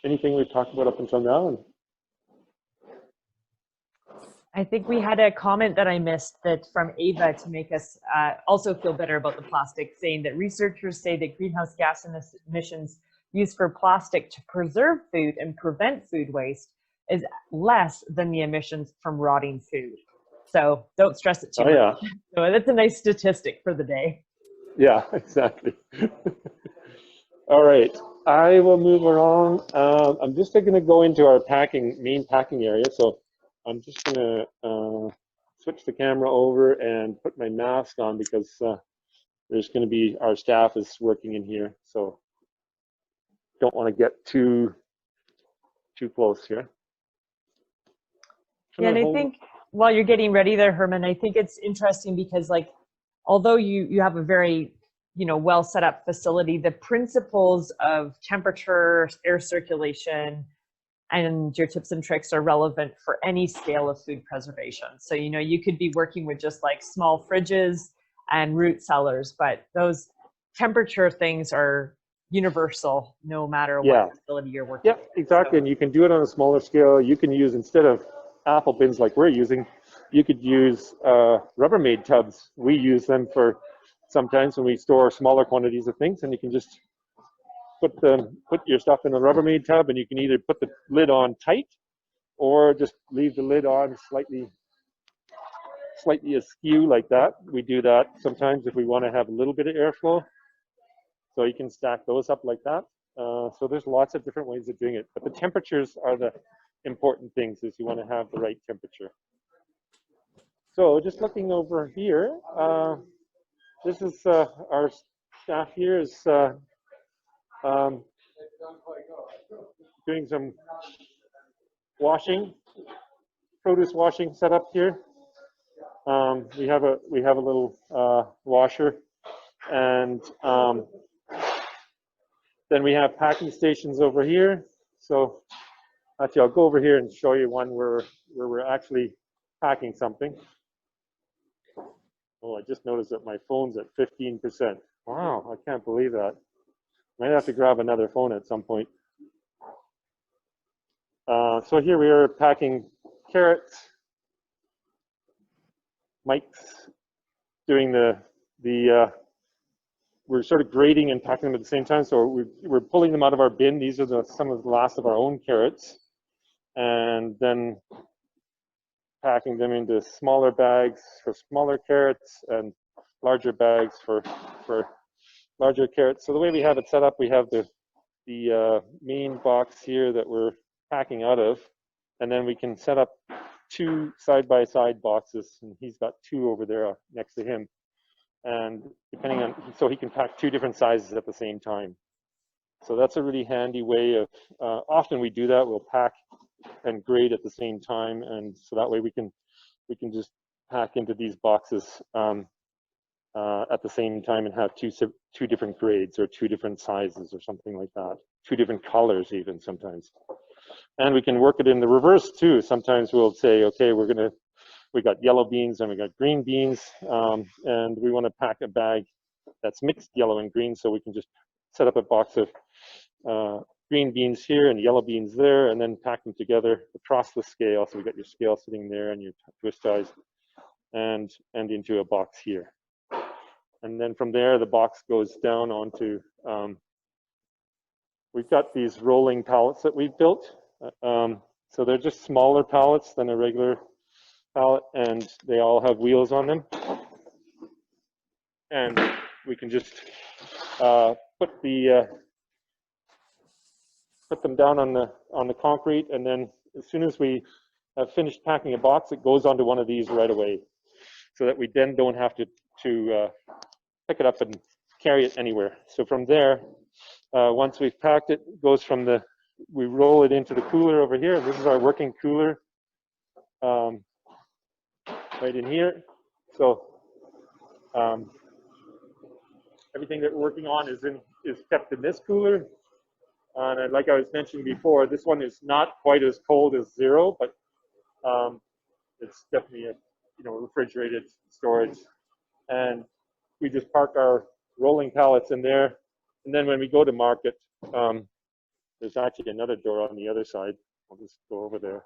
anything we've talked about up until now?
I think we had a comment that I missed that from Ava to make us also feel better about the plastic, saying that researchers say that greenhouse gas emissions used for plastic to preserve food and prevent food waste is less than the emissions from rotting food. So don't stress it too much.
Yeah.
So that's a nice statistic for the day.
Yeah, exactly. All right, I will move along. I'm just going to go into our main packing area. So I'm just going to switch the camera over and put my mask on because there's going to be, our staff is working in here. So don't want to get too close here.
Yeah, and I think while you're getting ready there, Herman, I think it's interesting because, like, although you have a very, you know, well set up facility, the principles of temperature, air circulation, and your tips and tricks are relevant for any scale of food preservation. So, you know, you could be working with just like small fridges and root cellars, but those temperature things are universal no matter what facility you're working with.
Exactly. So, and you can do it on a smaller scale. You can use, instead of apple bins like we're using, you could use Rubbermaid tubs. We use them for sometimes when we store smaller quantities of things, and you can just put your stuff in a Rubbermaid tub, and you can either put the lid on tight or just leave the lid on slightly askew like that. We do that sometimes if we want to have a little bit of airflow. So you can stack those up like that. So there's lots of different ways of doing it, but the temperatures are the important things. Is you want to have the right temperature. So just looking over here, this is our staff here is doing some washing, produce washing set up here. We have a little washer, and then we have packing stations over here. So actually, I'll go over here and show you one where we're actually packing something. Oh, I just noticed that my phone's at 15%. Wow, I can't believe that. Might have to grab another phone at some point. So here we are packing carrots. Mike's doing we're sort of grading and packing them at the same time. So we're pulling them out of our bin. These are some of the last of our own carrots, and then packing them into smaller bags for smaller carrots and larger bags for larger carrots. So the way we have it set up, we have the main box here that we're packing out of, and then we can set up 2 side-by-side boxes, and he's got 2 over there next to him. And depending on, so he can pack 2 different sizes at the same time. So that's a really handy way of, often we do that, we'll pack and grade at the same time, and so that way we can just pack into these boxes at the same time and have two different grades or 2 different sizes or something like that, 2 different colors even sometimes. And we can work it in the reverse too. Sometimes we'll say, okay, we got yellow beans and we got green beans, and we want to pack a bag that's mixed yellow and green, so we can just set up a box of green beans here and yellow beans there, and then pack them together across the scale. So we got your scale sitting there and your twist ties, and into a box here. And then from there, the box goes down onto, we've got these rolling pallets that we've built. So they're just smaller pallets than a regular pallet, and they all have wheels on them. And we can just put them down on the concrete, and then as soon as we have finished packing a box, it goes onto one of these right away, so that we then don't have to pick it up and carry it anywhere. So from there, once we've packed it, it goes from we roll it into the cooler over here. This is our working cooler right in here. So everything that we're working on is kept in this cooler. And like I was mentioning before, this one is not quite as cold as 0, but it's definitely a refrigerated storage. And we just park our rolling pallets in there. And then when we go to market, there's actually another door on the other side. I'll just go over there.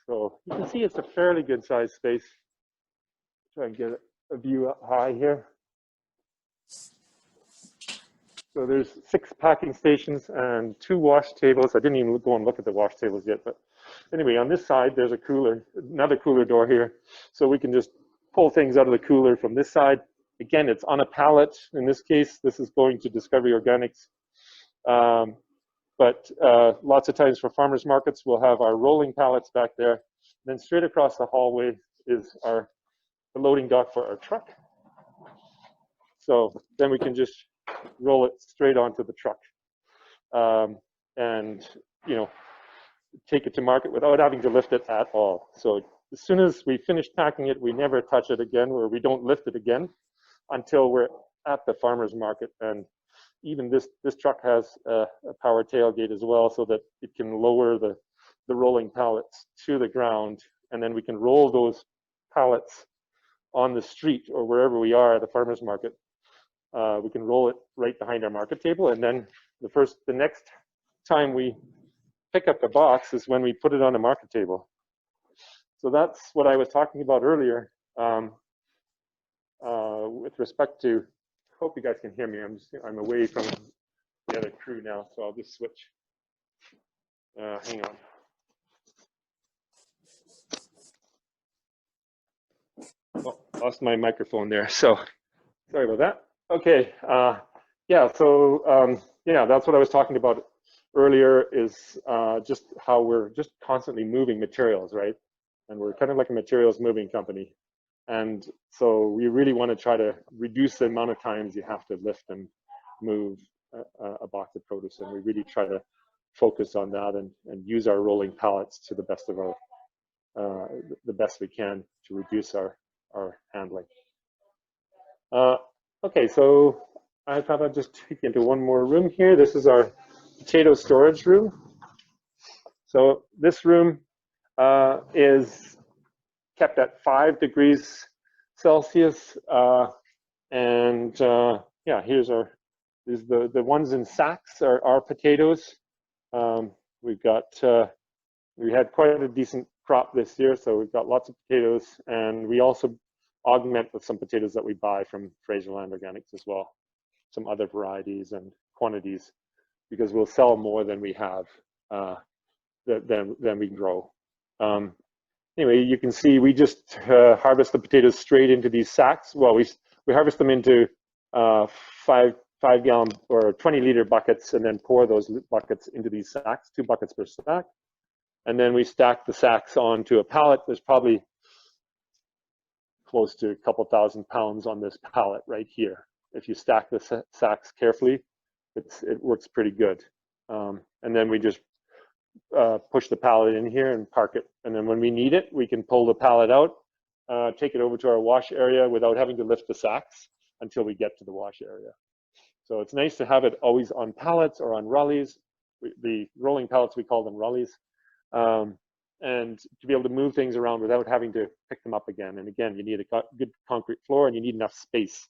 So you can see it's a fairly good sized space. Try and get a view up high here. So there's 6 packing stations and 2 wash tables. I didn't even go and look at the wash tables yet, but anyway, on this side there's a cooler, another cooler door here, so we can just pull things out of the cooler from this side Again, it's on a pallet. In this case, this is going to Discovery Organics. But lots of times for farmers markets, we'll have our rolling pallets back there. Then straight across the hallway is the loading dock for our truck. So then we can just roll it straight onto the truck, and take it to market without having to lift it at all. So as soon as we finish packing it, we never touch it again, or we don't lift it again until we're at the farmer's market. And even this truck has a power tailgate as well, so that it can lower the rolling pallets to the ground, and then we can roll those pallets on the street or wherever we are at the farmer's market. We can roll it right behind our market table, and then the next time we pick up the box is when we put it on the market table. So that's what I was talking about earlier with respect to. Hope you guys can hear me. I'm away from the other crew now, so I'll just switch. Hang on. Oh, lost my microphone there. So sorry about that. Okay. Yeah. So yeah, that's what I was talking about earlier. Is just how we're just constantly moving materials, right? And we're kind of like a materials moving company. And so we really want to try to reduce the amount of times you have to lift and move a box of produce. And we really try to focus on that and use our rolling pallets to the best of our, the best we can to reduce our handling. Okay, so I thought I'd just take you into one more room here. This is our potato storage room. So this room is kept at 5 degrees Celsius, and yeah, here's the ones in sacks are our potatoes. We've got we had quite a decent crop this year, so we've got lots of potatoes, and we also augment with some potatoes that we buy from Fraserland Organics as well, some other varieties and quantities, because we'll sell more than we have than we grow. Anyway, you can see we just harvest the potatoes straight into these sacks. Well, we harvest them into 5-gallon or 20-liter buckets, and then pour those buckets into these sacks, 2 buckets per sack. And then we stack the sacks onto a pallet. There's probably close to a couple thousand pounds on this pallet right here. If you stack the sacks carefully, it works pretty good. And then we just push the pallet in here and park it. And then when we need it, we can pull the pallet out, take it over to our wash area without having to lift the sacks until we get to the wash area. So it's nice to have it always on pallets or on rullies. The rolling pallets, we call them rullies. And to be able to move things around without having to pick them up again. And again, you need a good concrete floor, and you need enough space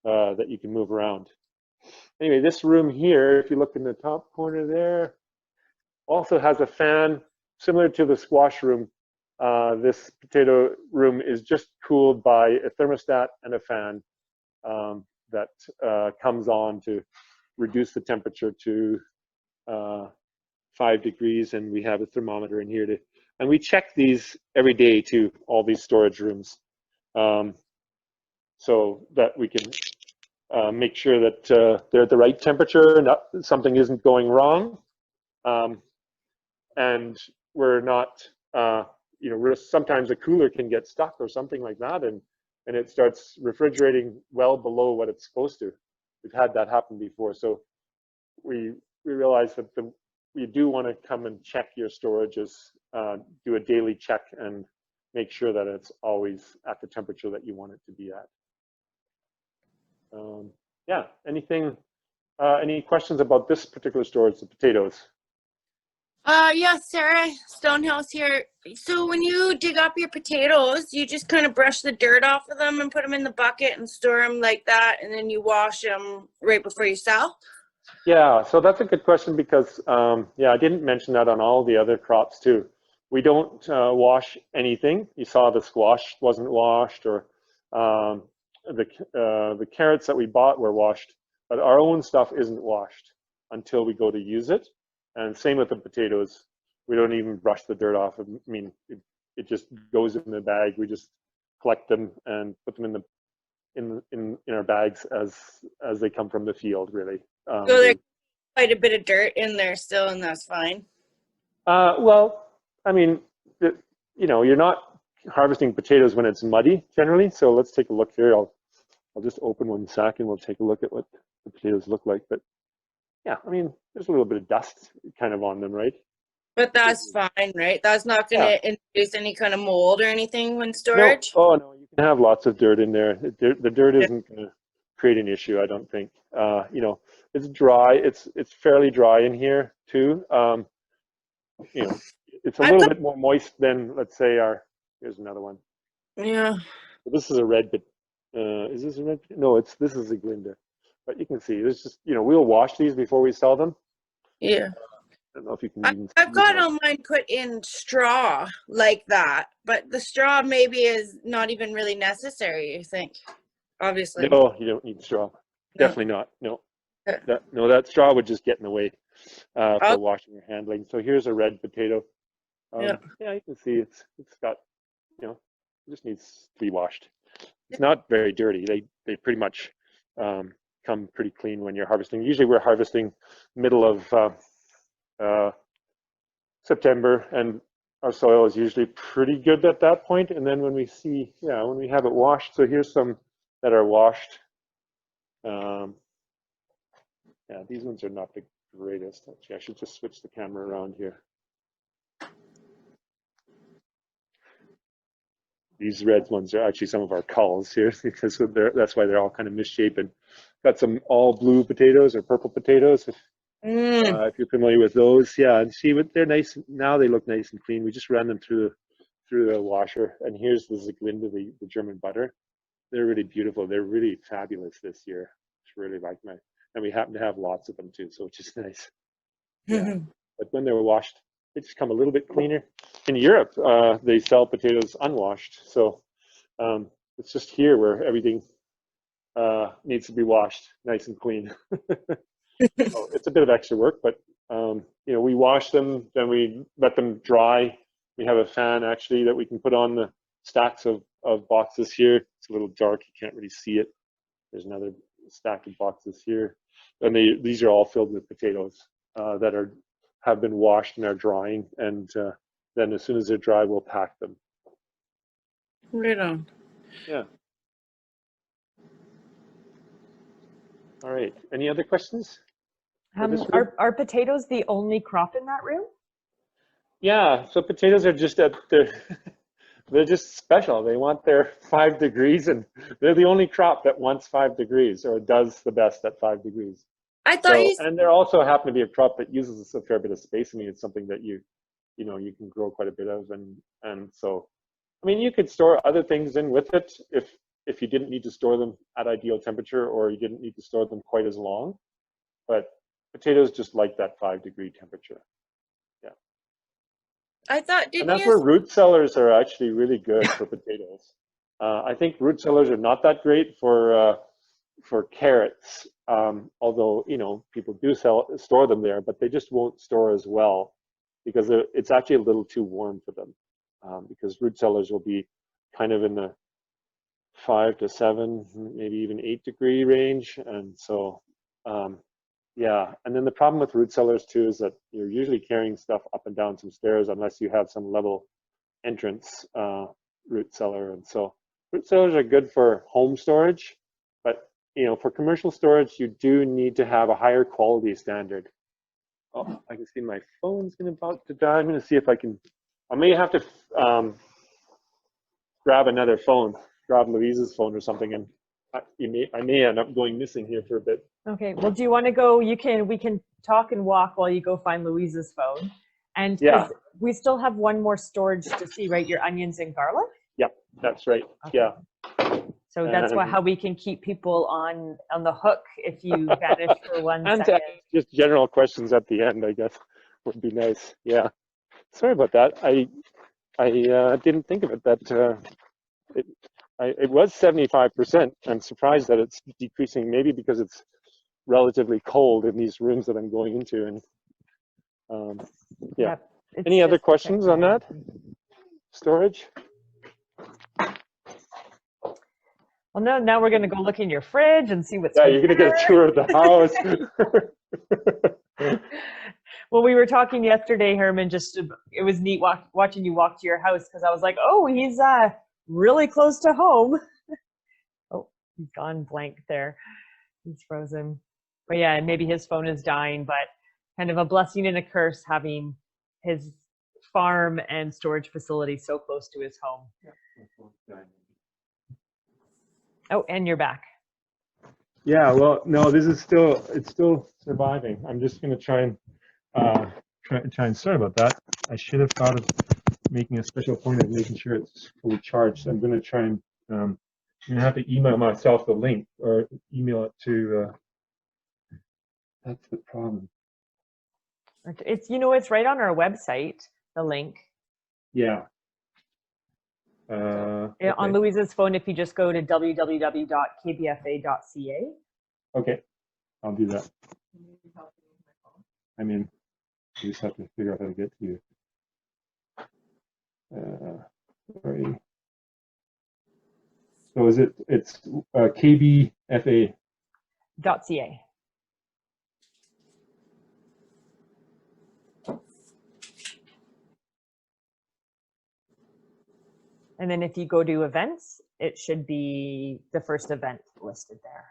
that you can move around. Anyway, this room here, if you look in the top corner there, also has a fan similar to the squash room. This potato room is just cooled by a thermostat and a fan that comes on to reduce the temperature to 5 degrees, and we have a thermometer in here and we check these every day to all these storage rooms, so that we can make sure that they're at the right temperature, something isn't going wrong, and we're not, sometimes a cooler can get stuck or something like that, and it starts refrigerating well below what it's supposed to. We've had that happen before, so we realize that you do want to come and check your storages, do a daily check, and make sure that it's always at the temperature that you want it to be at. Yeah, any questions about this particular storage, the potatoes?
Yeah, Sarah Stonehouse here. So when you dig up your potatoes, you just kind of brush the dirt off of them and put them in the bucket and store them like that, and then you wash them right before you sell?
Yeah, so that's a good question, because yeah, I didn't mention that on all the other crops too. We don't wash anything. You saw the squash wasn't washed, or the carrots that we bought were washed, but our own stuff isn't washed until we go to use it. And same with the potatoes. We don't even brush the dirt off. I mean, it just goes in the bag. We just collect them and put them in our bags as they come from the field, really.
So there's quite a bit of dirt in there still, and that's fine.
Well, I mean, you know, you're not harvesting potatoes when it's muddy generally. So let's take a look here. I'll just open one sack and we'll take a look at what the potatoes look like. But yeah, I mean, there's a little bit of dust kind of on them, right?
But that's fine, right? That's not going to introduce any kind of mold or anything when storage?
No. Oh, no, you can have lots of dirt in there. The dirt isn't going to create an issue, I don't think. You know, it's dry. It's fairly dry in here too. You know, it's a little bit more moist than, let's say, here's another one.
Yeah.
So this is a red, but is this a red? No, this is a Glinda. But you can see, there's just, you know, we'll wash these before we sell them.
Yeah.
I don't know if you can even
I've got all mine put in straw like that, but the straw maybe is not even really necessary, you think? Obviously.
No, you don't need straw.
No.
Definitely not. No. That straw would just get in the way for washing or handling. So here's a red potato. Yeah, you can see it's got, you know, it just needs to be washed. It's not very dirty. They pretty much come pretty clean when you're harvesting. Usually we're harvesting middle of September, and our soil is usually pretty good at that point. And then when we have it washed, so here's some that are washed. Yeah, these ones are not the greatest. Actually, I should just switch the camera around here. These red ones are actually some of our culls here, because that's why they're all kind of misshapen. Got some all blue potatoes or purple potatoes. If you're familiar with those, yeah, and see what they're nice now. They look nice and clean. We just ran them through the washer, and here's the Glinda, the German butter. They're really beautiful. They're really fabulous this year. It's really like and we happen to have lots of them too, so it's just nice. Yeah, but when they were washed, they just come a little bit cleaner. In Europe, they sell potatoes unwashed, so it's just here where everything needs to be washed nice and clean. So it's a bit of extra work, but you know, we wash them, then we let them dry. We have a fan actually that we can put on the stacks of boxes here. It's a little dark, you can't really see it. There's another stack of boxes here, and these are all filled with potatoes that have been washed and are drying, and then as soon as they're dry, we'll pack them.
Right on.
Yeah. All right. Any other questions?
Are potatoes the only crop in that room?
Yeah. So potatoes are just they're just special. They want their 5 degrees, and they're the only crop that wants 5 degrees, or does the best at 5 degrees.
I thought
and there also happen to be a crop that uses a fair bit of space. I mean, it's something that you can grow quite a bit of, and so, I mean, you could store other things in with it if you didn't need to store them at ideal temperature, or you didn't need to store them quite as long. But potatoes just like that 5 degree temperature. Yeah.
I thought,
and that's where root cellars are actually really good for potatoes. I think root cellars are not that great for carrots, although, you know, people do store them there, but they just won't store as well because it's actually a little too warm for them, because root cellars will be kind of in the 5 to 7, maybe even 8 degree range. And so, yeah. And then the problem with root cellars too is that you're usually carrying stuff up and down some stairs unless you have some level entrance root cellar. And so root cellars are good for home storage, but, you know, for commercial storage, you do need to have a higher quality standard. Oh, I can see my phone's about to die. I'm going to see if I may have to grab another phone, grab Louise's phone or something, and I may end up going missing here for a bit.
Okay. Well, do you want to go? We can talk and walk while you go find Louise's phone. And
yeah,
we still have one more storage to see, right? Your onions and garlic.
Yep, that's right. Okay. Yeah.
So that's how we can keep people on the hook if you vanish for 1
and
second.
Just general questions at the end, I guess, would be nice. Yeah. Sorry about that. I didn't think of it that it was 75%. I'm surprised that it's decreasing, maybe because it's relatively cold in these rooms that I'm going into. And yeah.
Yep,
any other questions on that? Storage?
Well, no, now we're gonna go look in your fridge and see what's.
Yeah, you're gonna get a tour of the house.
Well, we were talking yesterday, Herman. It was neat watching you walk to your house because I was like, oh, he's really close to home. Oh, he's gone blank there. He's frozen. But yeah, maybe his phone is dying. But kind of a blessing and a curse having his farm and storage facility so close to his home. Oh, and you're back.
Yeah, well, no, it's still surviving. I'm just gonna try and sorry about that. I should have thought of making a special point of making sure it's fully charged. So I'm gonna try and I'm gonna have to email myself the link or email it to. That's the problem.
It's it's right on our website, the link.
Yeah.
Okay. On
Okay.
Louise's phone, if you just go to www.kbfa.ca.
Okay, I'll do that. I mean, you just have to figure out how to get to you. Sorry. So it's KBFA.
.ca. And then if you go to events, it should be the first event listed there.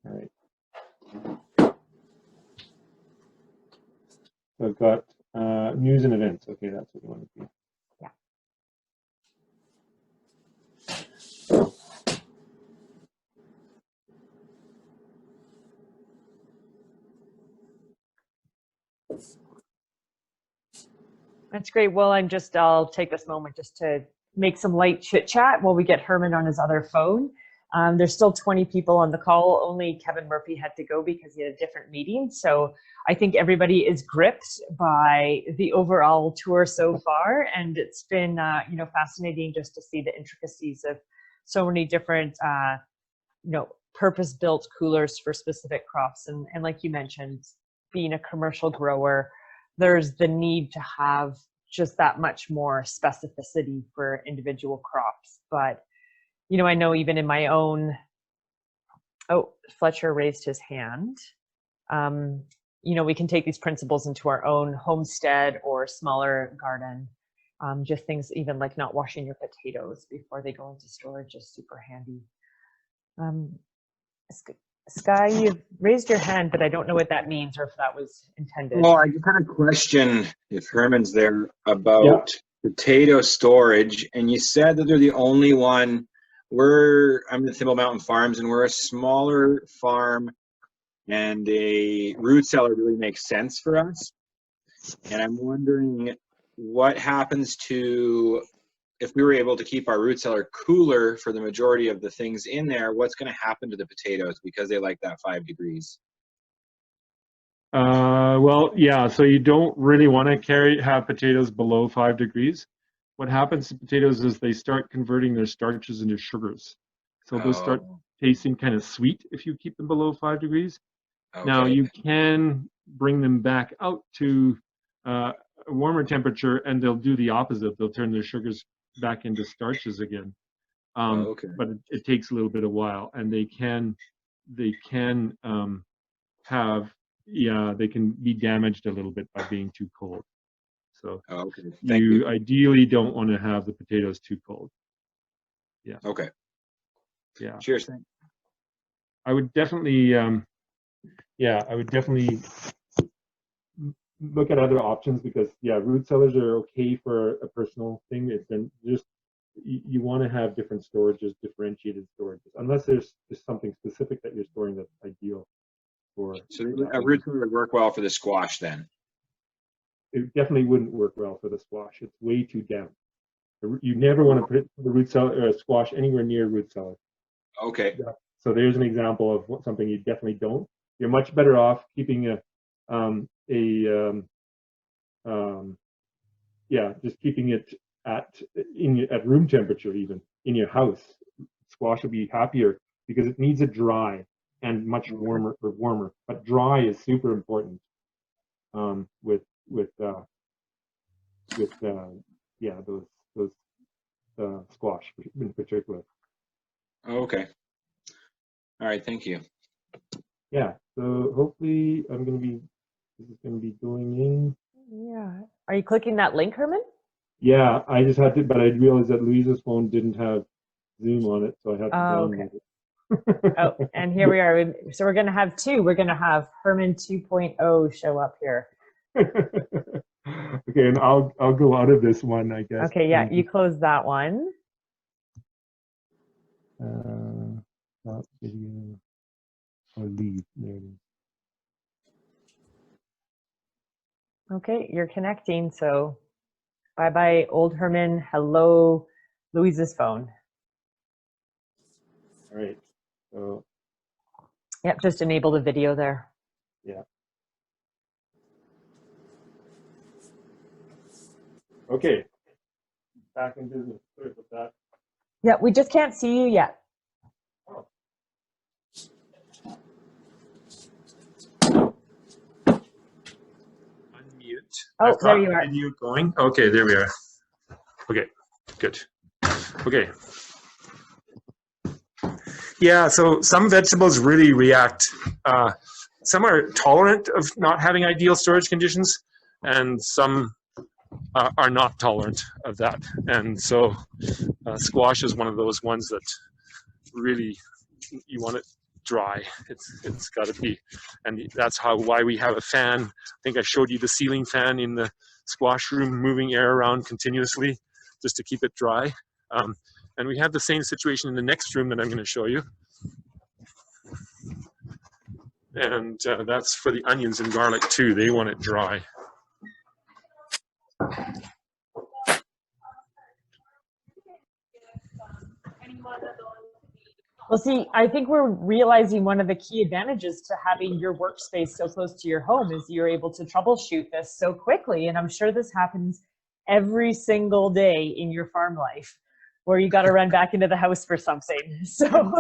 All right. So I've got news and events. Okay, that's what you want to do.
Yeah. That's great. Well, I'll take this moment just to make some light chit chat while we get Herman on his other phone. There's still 20 people on the call. Only Kevin Murphy had to go because he had a different meeting. So I think everybody is gripped by the overall tour so far. And it's been, fascinating just to see the intricacies of so many different, purpose-built coolers for specific crops. And like you mentioned, being a commercial grower, there's the need to have just that much more specificity for individual crops. But, I know even in my own, Fletcher raised his hand. We can take these principles into our own homestead or smaller garden. Just things even like not washing your potatoes before they go into storage is super handy. Sky, you've raised your hand, but I don't know what that means or if that was intended.
Well, I just had a question, if Herman's there, about potato storage. And you said that they're the only one. I'm the Thimble Mountain Farms, and we're a smaller farm, and a root cellar really makes sense for us. And I'm wondering what happens to, if we were able to keep our root cellar cooler for the majority of the things in there, what's going to happen to the potatoes because they like that 5 degrees?
Well, yeah, so you don't really want to have potatoes below 5 degrees. What happens to potatoes is they start converting their starches into sugars. So they'll start tasting kind of sweet if you keep them below 5 degrees.
Okay.
Now you can bring them back out to a warmer temperature and they'll do the opposite. They'll turn their sugars back into starches again. But it takes a little bit of while, and they can they can be damaged a little bit by being too cold. So you ideally don't want to have the potatoes too cold. Yeah.
Okay.
Yeah.
Cheers. Thanks.
I would definitely, look at other options because, root cellars are okay for a personal thing. It's then just, you want to have different storages, differentiated storages, unless there's just something specific that you're storing that's ideal for.
So a root cellar would work well for the squash then?
It definitely wouldn't work well for the squash. It's way too damp. You never want to put the root cellar or a squash anywhere near root cellar.
Okay.
Yeah. So there's an example of something you definitely don't. You're much better off keeping just keeping it at room temperature, even in your house. Squash will be happier because it needs it dry and much warmer. But dry is super important with those squash in particular.
Okay. All right, thank you.
Yeah, so hopefully this is gonna be going in.
Yeah. Are you clicking that link, Herman?
Yeah, I just had to, but I realized that Louisa's phone didn't have Zoom on it, so I had to download it.
Oh, and here we are. So we're going to have two. We're going to have Herman 2.0 show up here.
Okay, and I'll go out of this one, I guess.
Okay, yeah, you close that one.
Stop video or leave. There it is.
Okay, you're connecting. So bye-bye, old Herman. Hello, Louisa's phone.
All right. So
Yep, just enable the video there.
yeah. Okay. Back in business. Sorry about that.
Yeah, we just can't see you yet.
Oh.
Unmute.
Oh,
I've
there
got
you are.
video going. Okay, there we are. Okay, good. Okay. Yeah, so some vegetables really react. Some are tolerant of not having ideal storage conditions, and some are not tolerant of that. And so squash is one of those ones that really you want it dry. It's got to be, and that's why we have a fan. I think I showed you the ceiling fan in the squash room, moving air around continuously just to keep it dry. And we have the same situation in the next room that I'm going to show you. And that's for the onions and garlic too. They want it dry.
Well, see, I think we're realizing one of the key advantages to having your workspace so close to your home is you're able to troubleshoot this so quickly. And I'm sure this happens every single day in your farm life where you got to run back into the house for something. So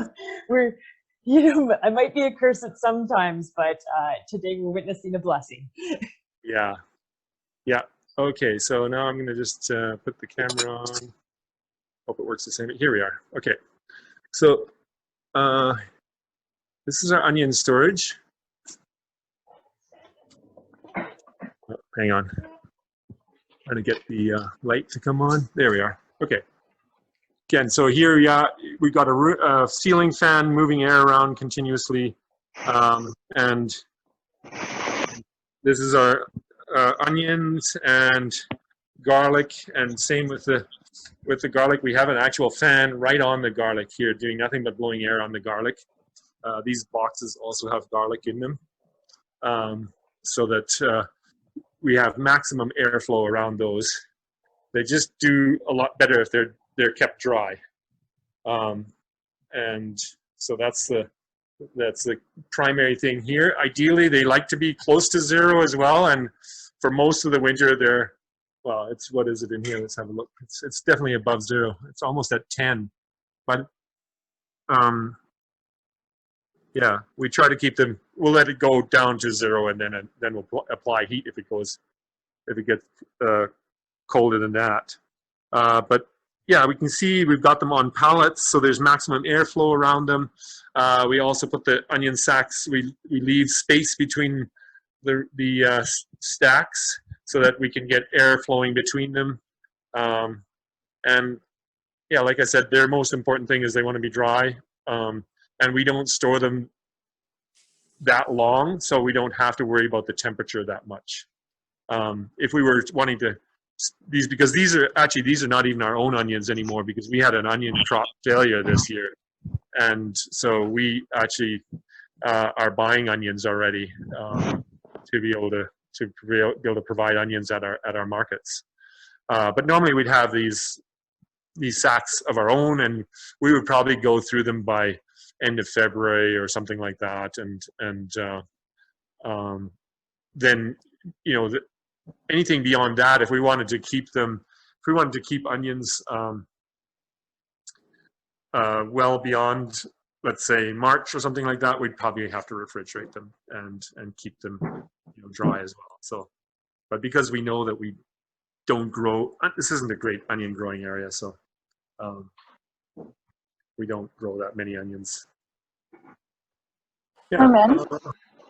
I might be a curse at sometimes, but today we're witnessing a blessing.
Yeah. Yeah. Okay. So now I'm going to just put the camera on. Hope it works the same. Here we are. Okay. So this is our onion storage. Oh, hang on. Trying to get the light to come on. There we are. Okay. Again, so here, yeah, we got a ceiling fan moving air around continuously, and this is our onions and garlic, and same with the garlic. We have an actual fan right on the garlic here, doing nothing but blowing air on the garlic. These boxes also have garlic in them, so that we have maximum airflow around those. They just do a lot better if they're kept dry, and so that's the primary thing here. Ideally, they like to be close to zero as well, and for most of the winter, they're, well, it's, what is it in here? Let's have a look. It's definitely above zero. It's almost at 10, but yeah, we try to keep them. We'll let it go down to zero, and then we'll apply heat if it gets colder than that. But yeah, we can see we've got them on pallets, so there's maximum airflow around them. We also put the onion sacks, we leave space between the stacks so that we can get air flowing between them. And yeah, like I said, their most important thing is they want to be dry. And we don't store them that long, so we don't have to worry about the temperature that much. If we were wanting to, because these are not even our own onions anymore, because we had an onion crop failure this year, and so we actually are buying onions already to be able to provide onions at our markets. But normally we'd have these sacks of our own, and we would probably go through them by end of February or something like that, and then anything beyond that, if we wanted to keep onions well beyond, let's say, March or something like that, we'd probably have to refrigerate them and keep them dry as well. So, but because we know that we don't grow, this isn't a great onion growing area, so We don't grow that many onions. Yeah,
Herman?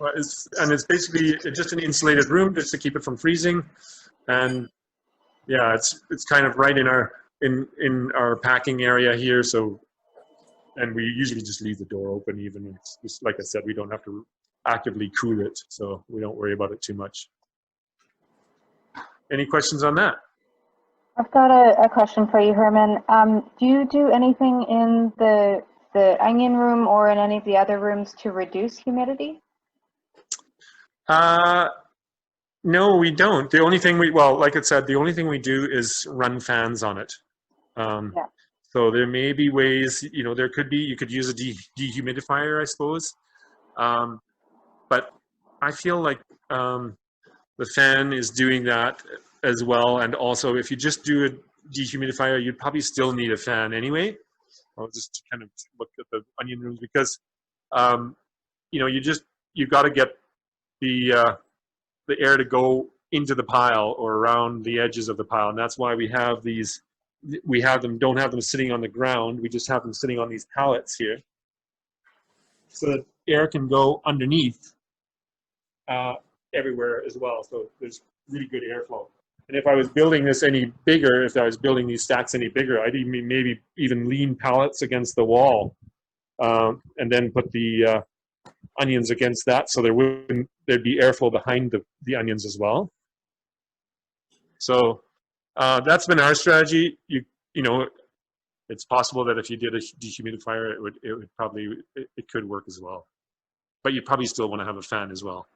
it's basically just an insulated room just to keep it from freezing, and yeah, it's kind of right in our packing area here. So, and we usually just leave the door open. Even it's just, like I said, we don't have to actively cool it, so we don't worry about it too much. Any questions on that?
I've got a question for you, Herman. Do you do anything in the onion room or in any of the other rooms to reduce humidity?
No, we don't. The only thing well, like I said, the only thing we do is run fans on it.
Yeah.
So there may be ways, there could be, you could use a dehumidifier, I suppose. But I feel like the fan is doing that as well. And also, if you just do a dehumidifier, you'd probably still need a fan anyway. I'll just kind of look at the onion rooms because, you've got to get the air to go into the pile or around the edges of the pile. And that's why we have these, don't have them sitting on the ground. We just have them sitting on these pallets here. So that air can go underneath everywhere as well. So there's really good airflow. And if I was building this any bigger, if I was building these stacks any bigger, I'd maybe even lean pallets against the wall and then put the onions against that, so there'd be airflow behind the onions as well. So that's been our strategy. It's possible that if you did a dehumidifier, it could work as well. But you probably still want to have a fan as well.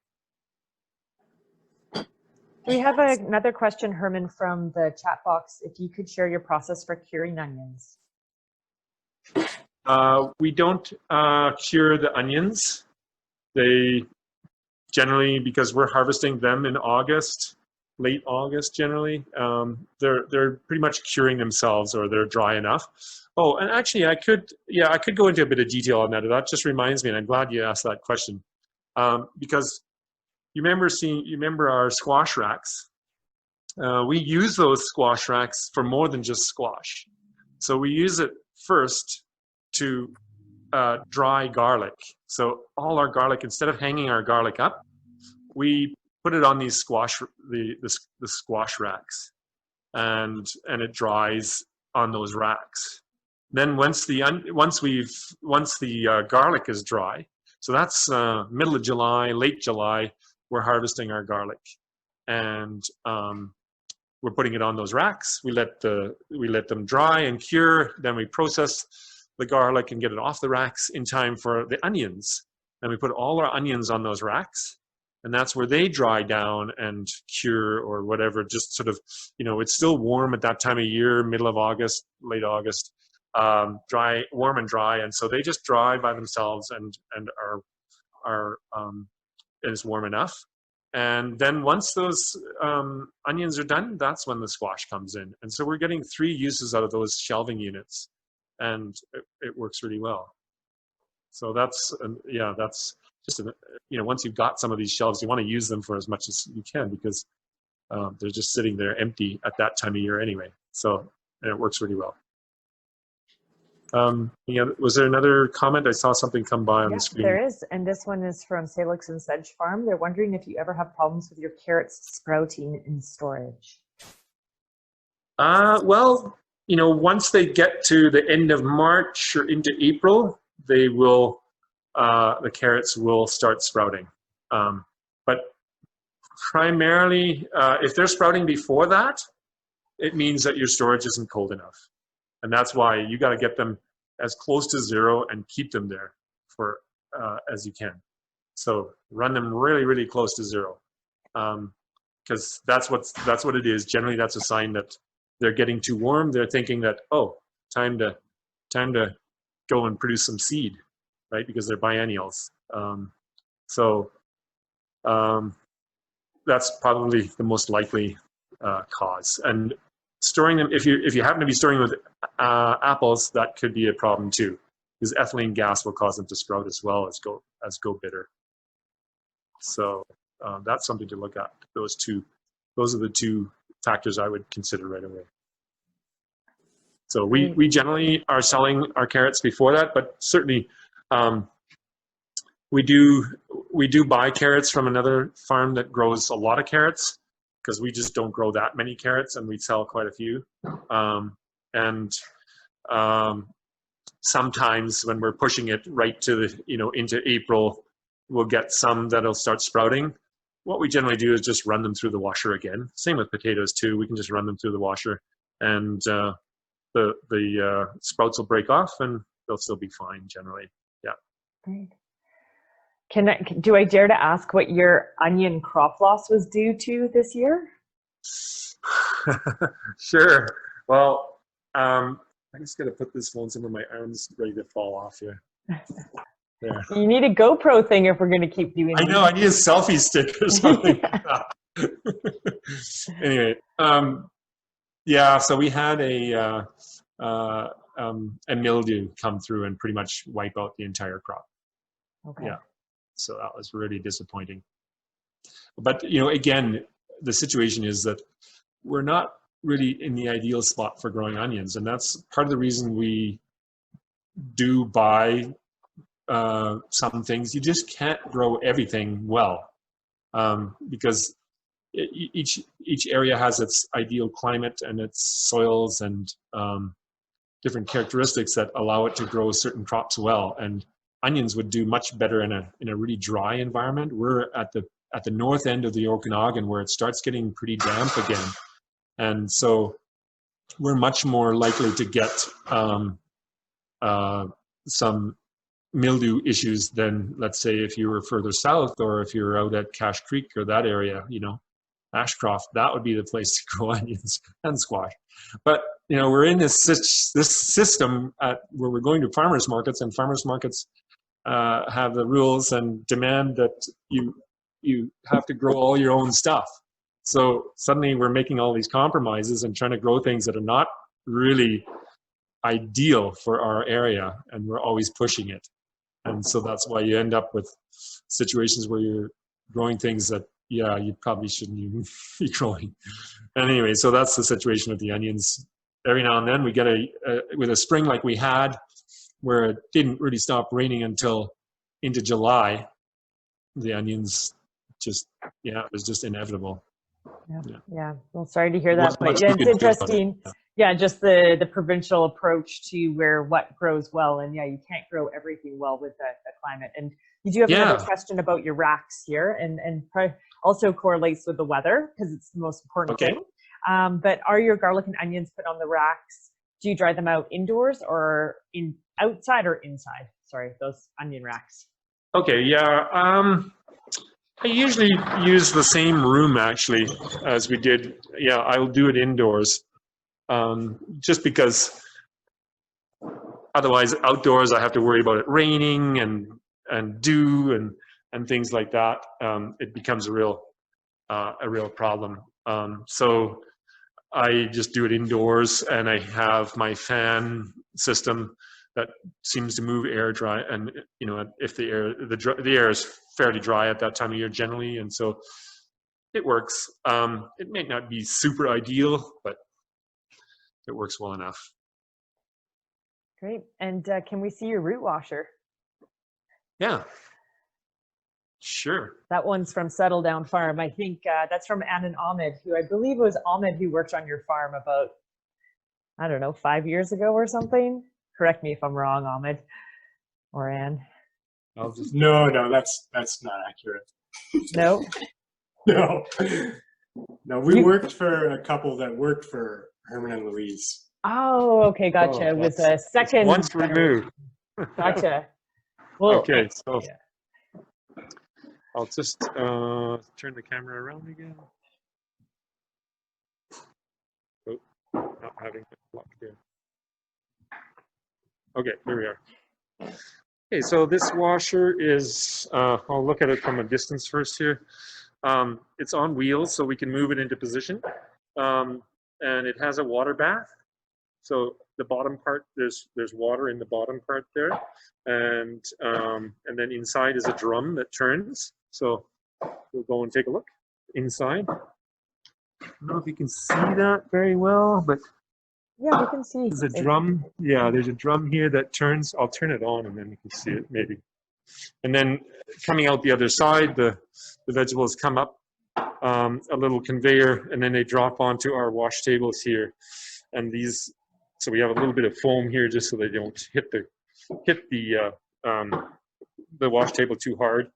We have another question, Herman, from the chat box. If you could share your process for curing onions.
We don't cure the onions. They generally, because we're harvesting them in August, late August generally, they're pretty much curing themselves, or they're dry enough. Oh, and actually I could go into a bit of detail on that. That just reminds me, and I'm glad you asked that question. Because you remember our squash racks. We use those squash racks for more than just squash. So we use it first to dry garlic. So all our garlic, instead of hanging our garlic up, we put it on these the squash racks, and it dries on those racks. Then once the garlic is dry, so that's middle of July, late July, we're harvesting our garlic, and we're putting it on those racks. We let them dry and cure. Then we process the garlic and get it off the racks in time for the onions. And we put all our onions on those racks, and that's where they dry down and cure or whatever. Just sort of, it's still warm at that time of year, middle of August, late August, warm and dry, and so they just dry by themselves and are it's warm enough. And then once those onions are done, that's when the squash comes in. And so we're getting 3 uses out of those shelving units, and it works really well. So that's just once you've got some of these shelves, you want to use them for as much as you can, because they're just sitting there empty at that time of year anyway. So it works really well. Was there another comment? I saw something come by on the screen.
There is, and this one is from Salix and Sedge Farm. They're wondering if you ever have problems with your carrots sprouting in storage.
Well, once they get to the end of March or into April, they will, the carrots will start sprouting. But primarily, if they're sprouting before that, it means that your storage isn't cold enough. And that's why you got to get them as close to 0 and keep them there for as you can. So run them really, really close to 0, because that's what it is. Generally, that's a sign that they're getting too warm. They're thinking that, oh, time to go and produce some seed, right? Because they're biennials. That's probably the most likely cause. And storing them, if you happen to be storing with apples, that could be a problem too, because ethylene gas will cause them to sprout as well as go bitter. So that's something to look at. Those are the 2 factors I would consider right away. So we generally are selling our carrots before that, but certainly we do buy carrots from another farm that grows a lot of carrots, because we just don't grow that many carrots, and we sell quite a few. Sometimes when we're pushing it right to the, into April, we'll get some that'll start sprouting. What we generally do is just run them through the washer again. Same with potatoes too. We can just run them through the washer, and the sprouts will break off, and they'll still be fine generally. Yeah.
Great. Do I dare to ask what your onion crop loss was due to this year?
Sure. Well, I just got to put this phone somewhere my arm's ready to fall off here. There.
You need a GoPro thing if we're going to keep doing
I know, I need a selfie stick or something. Anyway, yeah, so we had a mildew come through and pretty much wipe out the entire crop.
Okay.
Yeah, so that was really disappointing. But, again, the situation is that we're not really in the ideal spot for growing onions, and that's part of the reason we do buy some things. You just can't grow everything well, because each area has its ideal climate and its soils and different characteristics that allow it to grow certain crops well. And onions would do much better in a really dry environment. We're at the north end of the Okanagan, where it starts getting pretty damp again, and so we're much more likely to get some mildew issues than, let's say, if you were further south, or if you're out at Cache Creek or that area, Ashcroft, that would be the place to grow onions and squash. But we're in this system where we're going to farmers markets, and farmers markets have the rules and demand that you have to grow all your own stuff. So suddenly we're making all these compromises and trying to grow things that are not really ideal for our area, and we're always pushing it. And so that's why you end up with situations where you're growing things that, you probably shouldn't even be growing. Anyway, so that's the situation with the onions. Every now and then we get with a spring like we had, where it didn't really stop raining until into July, the onions just, it was just inevitable.
Yeah. Well, sorry to hear that, but
it's
interesting. Yeah, just the provincial approach to what grows well, and you can't grow everything well with the climate. And you do have another question about your racks here, and also correlates with the weather, because it's the most important thing. But are your garlic and onions put on the racks? Do you dry them out indoors or outside or inside? Sorry, those onion racks.
Okay, yeah. I usually use the same room actually as we did. Yeah, I'll do it indoors. Just because otherwise outdoors I have to worry about it raining and dew and things like that. It becomes a real problem. So I just do it indoors, and I have my fan system that seems to move air dry, and if the air is fairly dry at that time of year generally, and so it works. It may not be super ideal, but it works well enough.
Great. And can we see your root washer?
Yeah, sure.
That one's from Settle Down Farm. I think that's from Ann and Ahmed, who I believe was Ahmed who worked on your farm about, I don't know, 5 years ago or something. Correct me if I'm wrong, Ahmed or Ann.
No, that's not accurate.
No?
No, we worked for a couple that worked for Herman and Louise.
Oh, okay, gotcha. It was a second.
Once removed.
Gotcha. Well,
okay, so I'll just turn the camera around again. Oh, not having it locked in. Okay, here we are. Okay, so this washer is, I'll look at it from a distance first here. It's on wheels, so we can move it into position. And it has a water bath. So the bottom part, there's water in the bottom part there. And then inside is a drum that turns. So we'll go and take a look inside. I don't know if you can see that very well, but
Yeah, we can see.
There's a drum. Yeah, there's a drum here that turns. I'll turn it on and then you can see it maybe. And then coming out the other side, the vegetables come up a little conveyor and then they drop onto our wash tables here. And these, so we have a little bit of foam here just so they don't hit the wash table too hard.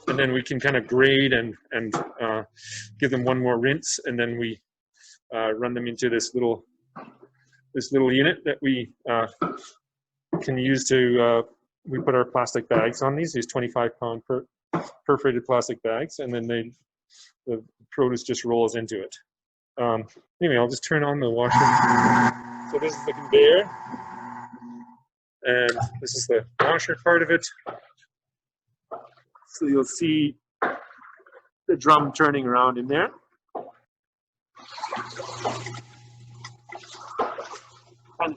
And then we can kind of grade and give them one more rinse, and then we run them into this little unit that we can use to, we put our plastic bags on these 25-pound perforated plastic bags, and then the produce just rolls into it. Anyway, I'll just turn on the washer. So this is the conveyor, and this is the washer part of it. So you'll see the drum turning around in there. And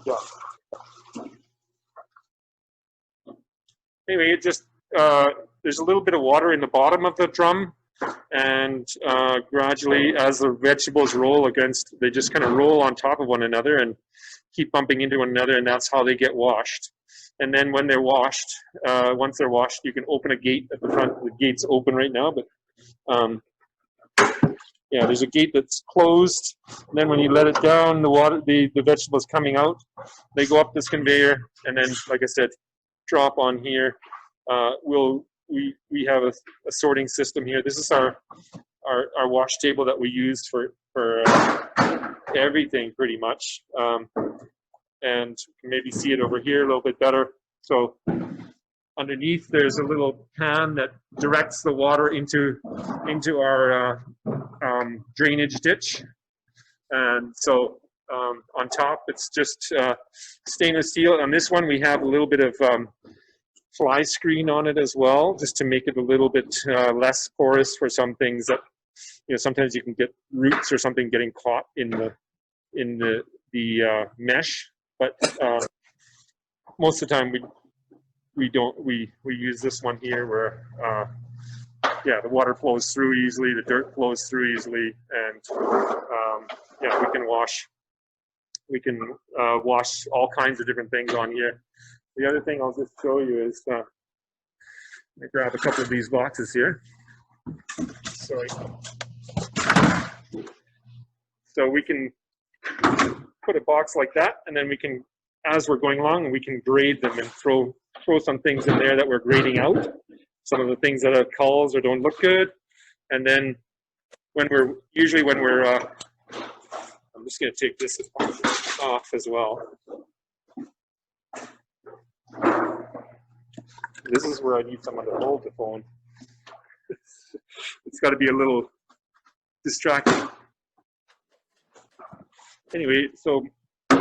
anyway, it just there's a little bit of water in the bottom of the drum, and gradually, as the vegetables roll against, they just kind of roll on top of one another and keep bumping into one another, and that's how they get washed. And then when they're washed, once they're washed, you can open a gate at the front. The gate's open right now, but yeah, there's a gate that's closed. And then when you let it down, the vegetables coming out, they go up this conveyor, and then, like I said, drop on here. We have a sorting system here. This is our wash table that we use for everything pretty much. And you can maybe see it over here a little bit better. So underneath there's a little pan that directs the water into our drainage ditch. And so on top it's just stainless steel. On this one we have a little bit of fly screen on it as well, just to make it a little bit less porous for some things that, you know, sometimes you can get roots or something getting caught in the mesh. But most of the time we use this one here where yeah, the water flows through easily, the dirt flows through easily, and yeah, we can wash all kinds of different things on here. The other thing I'll just show you is, let me grab a couple of these boxes here. Sorry. So we can put a box like that, and then we can, as we're going along, we can grade them and throw some things in there that we're grading out. Some of the things that have culls or don't look good. And then when we're, I'm just gonna take this off as well. This is where I need someone to hold the phone. It's got to be a little distracting. Anyway, so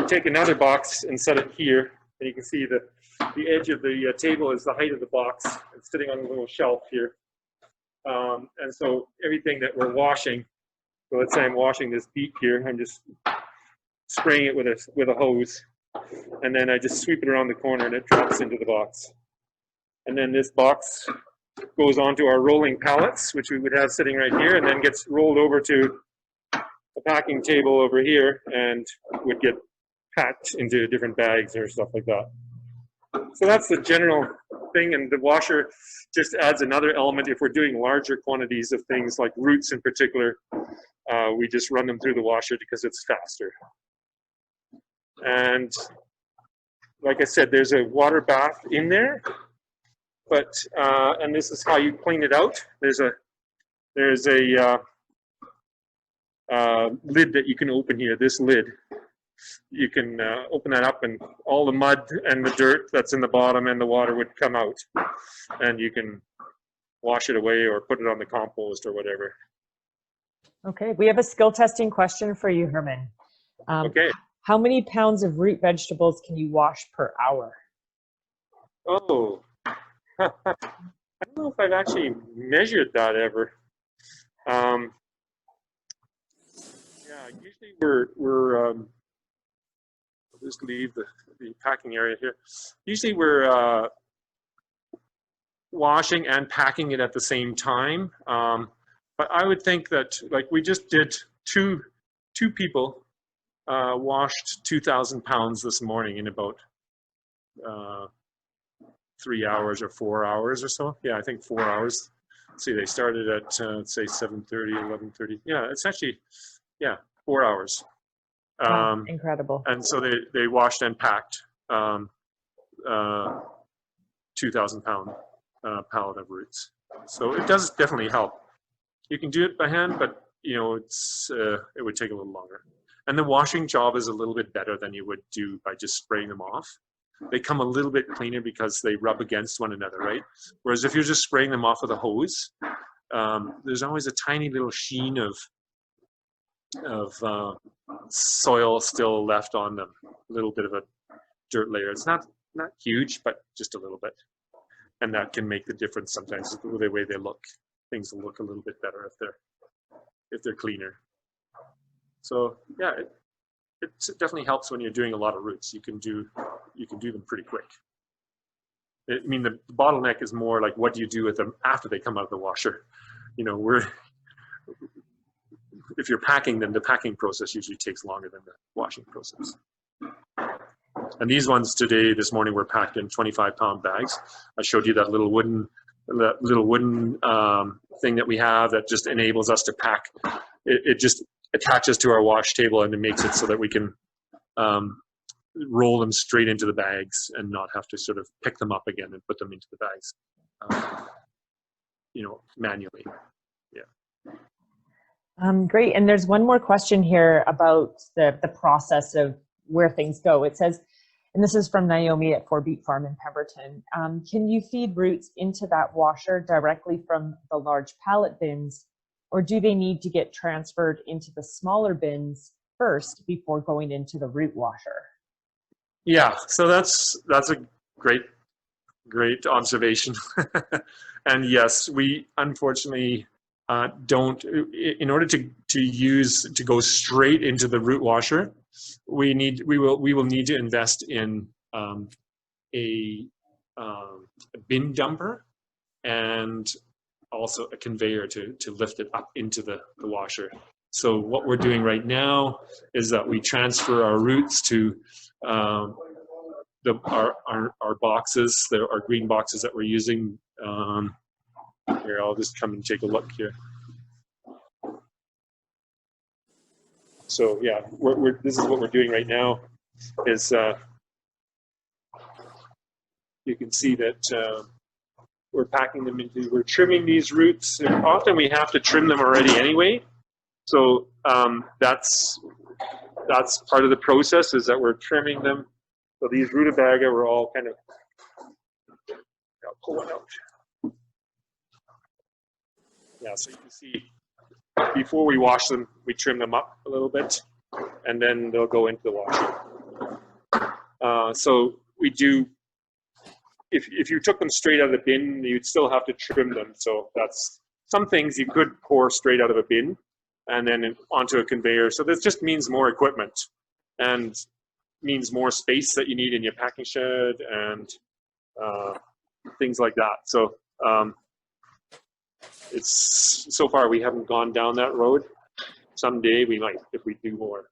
take another box and set it here, and you can see the edge of the table is the height of the box. It's sitting on a little shelf here. And so everything that we're washing, so let's say I'm washing this beet here, I'm just spraying it with a hose, and then I just sweep it around the corner and it drops into the box. And then this box goes onto our rolling pallets, which we would have sitting right here, and then gets rolled over to a packing table over here and would get packed into different bags or stuff like that. So that's the general thing, and the washer just adds another element. If we're doing larger quantities of things like roots in particular, we just run them through the washer because it's faster. And like I said, there's a water bath in there, but and this is how you clean it out. There's a lid that you can open here. This lid, you can open that up, and all the mud and the dirt that's in the bottom and the water would come out, and you can wash it away or put it on the compost or whatever.
Okay, we have a skill testing question for you, Herman.
Okay.
How many pounds of root vegetables can you wash per hour?
Oh, I don't know if I've actually measured that ever. Yeah, usually we're I'll just leave the packing area here. Usually we're washing and packing it at the same time. But I would think that, like, we just did two people washed 2,000 pounds this morning in about 3 hours or 4 hours or so. Yeah, I think 4 hours. Let's see, they started at let's say 7:30, 11:30. Yeah, it's actually, yeah, 4 hours.
Wow, incredible.
And so they washed and packed 2,000 pound pallet of roots. So it does definitely help. You can do it by hand, but you know, it would take a little longer. And the washing job is a little bit better than you would do by just spraying them off. They come a little bit cleaner because they rub against one another, right? Whereas if you're just spraying them off with a hose, there's always a tiny little sheen of soil still left on them, a little bit of a dirt layer. It's not huge, but just a little bit. And that can make the difference sometimes with the way they look. Things will look a little bit better if they're cleaner. So yeah, it definitely helps when you're doing a lot of roots. You can do them pretty quick. I mean, the bottleneck is more like, what do you do with them after they come out of the washer? You know, if you're packing them, the packing process usually takes longer than the washing process. And these ones this morning were packed in 25-pound bags. I showed you that little wooden thing that we have that just enables us to pack. It just attaches to our wash table, and it makes it so that we can roll them straight into the bags and not have to sort of pick them up again and put them into the bags, you know, manually. Yeah.
Great. And there's one more question here about the process of where things go. It says, and this is from Naomi at 4 Beet Farm in Pemberton, can you feed roots into that washer directly from the large pallet bins, or do they need to get transferred into the smaller bins first before going into the root washer?
Yeah, so that's a great observation. And yes, we unfortunately don't, in order to go straight into the root washer, we will need to invest in a bin dumper and also a conveyor to lift it up into the washer. So what we're doing right now is that we transfer our roots to our boxes, our green boxes that we're using. Here, I'll just come and take a look here. So yeah, this is what we're doing right now. Is you can see that we're packing them into. We're trimming these roots. And often we have to trim them already anyway. So that's part of the process, is that we're trimming them. So these rutabaga were all kind of. I'll pull one out. Yeah, so you can see before we wash them, we trim them up a little bit, and then they'll go into the washer. So we do. If you took them straight out of the bin, you'd still have to trim them. So that's some things you could pour straight out of a bin and then onto a conveyor. So this just means more equipment and means more space that you need in your packing shed and things like that. So it's so far we haven't gone down that road. Someday we might, if we do more.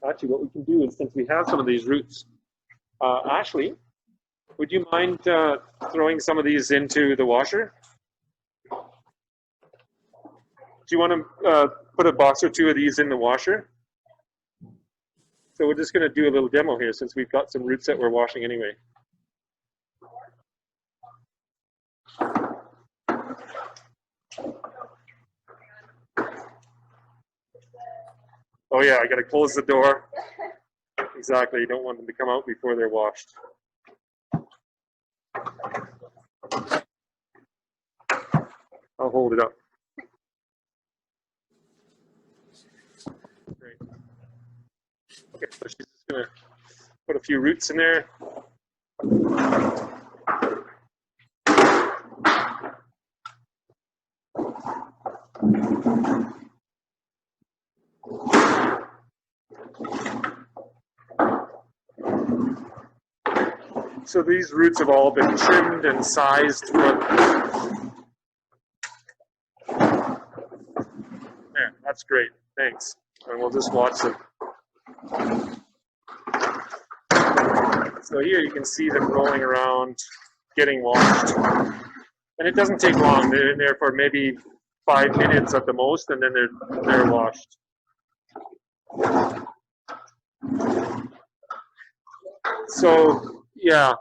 Actually, what we can do is, since we have some of these roots, Ashley, would you mind throwing some of these into the washer? Do you want to put a box or two of these in the washer? So we're just going to do a little demo here, since we've got some roots that we're washing anyway. Oh yeah, I got to close the door. Exactly, you don't want them to come out before they're washed. I'll hold it up. Great. Okay, so she's just gonna put a few roots in there. So these roots have all been trimmed and sized for. There, that's great. Thanks. And we'll just watch them. So here you can see them rolling around, getting washed. And it doesn't take long. They're in there for maybe 5 minutes at the most, and then they're washed. So yeah.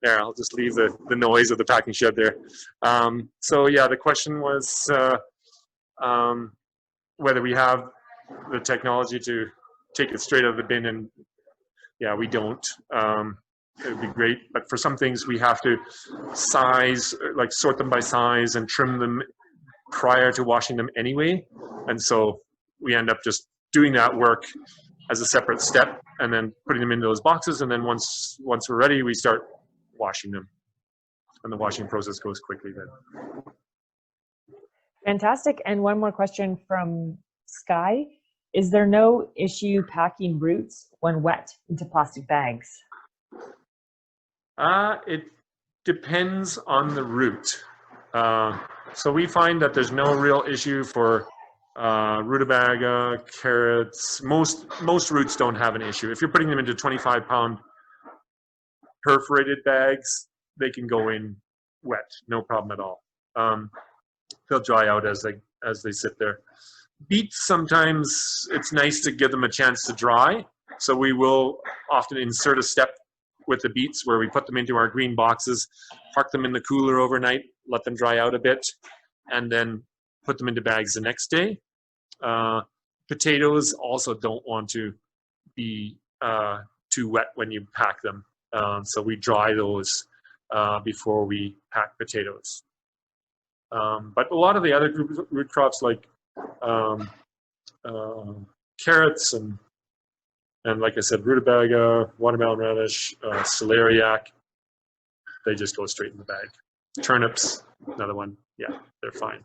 There, I'll just leave the noise of the packing shed there. So yeah, the question was whether we have the technology to take it straight out of the bin, and yeah, we don't. It would be great, but for some things we have to size, like sort them by size and trim them prior to washing them anyway. And so we end up just doing that work as a separate step and then putting them into those boxes. And then once we're ready, we start washing them. And the washing process goes quickly then.
Fantastic. And one more question from Sky. Is there no issue packing roots when wet into plastic bags?
It depends on the root. So we find that there's no real issue for rutabaga, carrots. Most roots don't have an issue. If you're putting them into 25-pound perforated bags, they can go in wet, no problem at all. They'll dry out as they sit there. Beets, sometimes it's nice to give them a chance to dry. So we will often insert a step with the beets where we put them into our green boxes, park them in the cooler overnight, let them dry out a bit, and then put them into bags the next day. Potatoes also don't want to be too wet when you pack them. So we dry those before we pack potatoes. But a lot of the other root crops like carrots and like I said, rutabaga, watermelon radish, celeriac, they just go straight in the bag. Turnips, another one. Yeah, they're fine.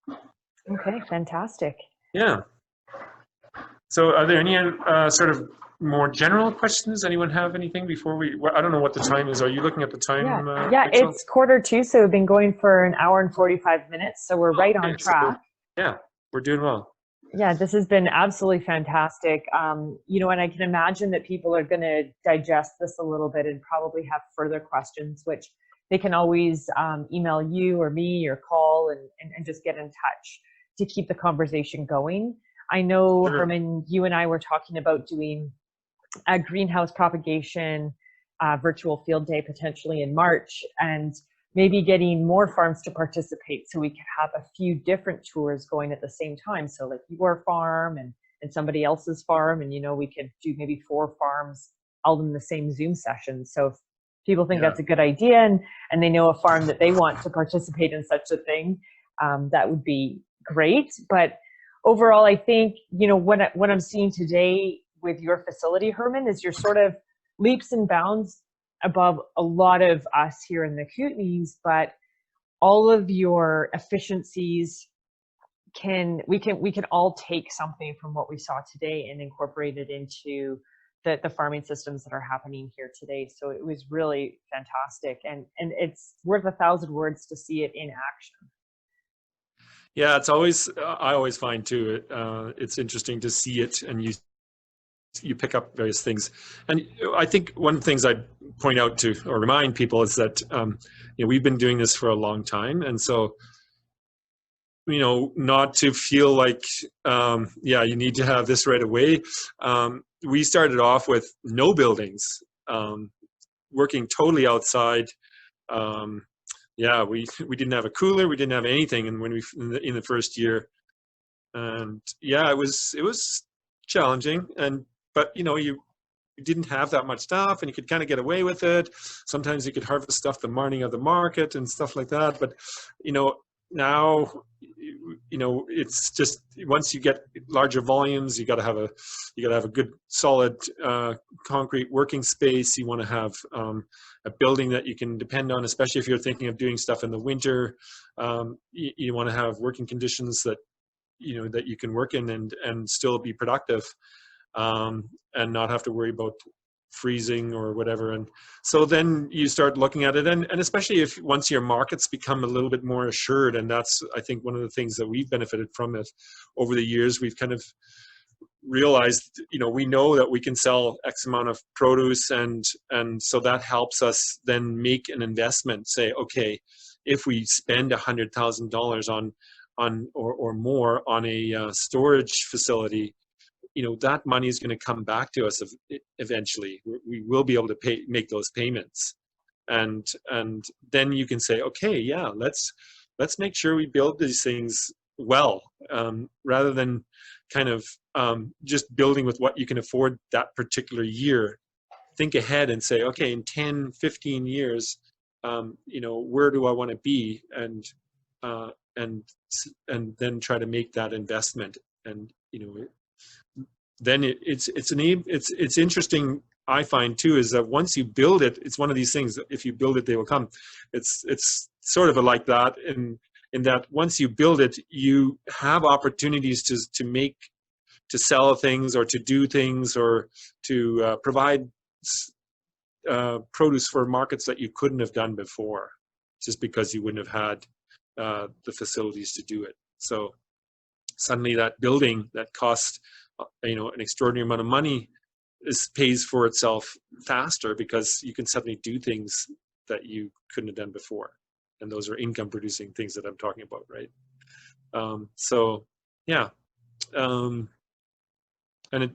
Okay, fantastic.
Yeah. So are there any sort of more general questions? Anyone have anything before we, I don't know what the time is. Are you looking at the time?
Yeah,
Rachel?
it's 1:45, so we've been going for an hour and 45 minutes. So we're right on track.
Yeah, we're doing well.
Yeah, this has been absolutely fantastic. You know, and I can imagine that people are going to digest this a little bit and probably have further questions, which they can always email you or me or call and just get in touch to keep the conversation going. I know,
Sure.
Herman, you and I were talking about doing a greenhouse propagation virtual field day potentially in March, and maybe getting more farms to participate so we could have a few different tours going at the same time. So like your farm and somebody else's farm, and, you know, we could do maybe 4 farms all in the same Zoom session. So if people think that's a good idea and they know a farm that they want to participate in such a thing, that would be great. But overall, I think, you know, what I'm seeing today with your facility, Herman, is you're sort of leaps and bounds above a lot of us here in the Kootenays, but all of your efficiencies we can all take something from what we saw today and incorporate it into the farming systems that are happening here today. So it was really fantastic, and it's worth 1,000 words to see it in action.
Yeah, it's always, I always find too, it's interesting to see it, and you pick up various things. And I think one of the things I'd point out to or remind people is that you know, we've been doing this for a long time, and so, you know, not to feel like yeah, you need to have this right away. We started off with no buildings, working totally outside. Yeah, we didn't have a cooler, we didn't have anything, and when in the first year, and yeah, it was challenging, but you know, you didn't have that much stuff, and you could kind of get away with it. Sometimes you could harvest stuff the morning of the market and stuff like that. But you know, now, you know, it's just, once you get larger volumes, you got to have a good solid concrete working space. You want to have a building that you can depend on, especially if you're thinking of doing stuff in the winter. You want to have working conditions that, you know, that you can work in and still be productive, and not have to worry about freezing or whatever. And so then you start looking at it, and especially if once your markets become a little bit more assured, and that's, I think, one of the things that we've benefited from it over the years. We've kind of realized, we know that we can sell X amount of produce, and so that helps us then make an investment, say, okay, if we spend $100,000 on or more on a storage facility, that money is going to come back to us eventually. We will be able to make those payments, and then you can say, okay, yeah, let's make sure we build these things well, rather than kind of just building with what you can afford that particular year. Think ahead and say, okay, in 10, 15 years, where do I want to be, and then try to make that investment. And then it's interesting, I find too, is that once you build it, it's one of these things that if you build it, they will come. It's sort of like that in that once you build it, you have opportunities to sell things, or to do things, or to provide produce for markets that you couldn't have done before, just because you wouldn't have had the facilities to do it. So suddenly that building that cost an extraordinary amount of money pays for itself faster, because you can suddenly do things that you couldn't have done before, and those are income producing things that I'm talking about, right? So yeah, and it,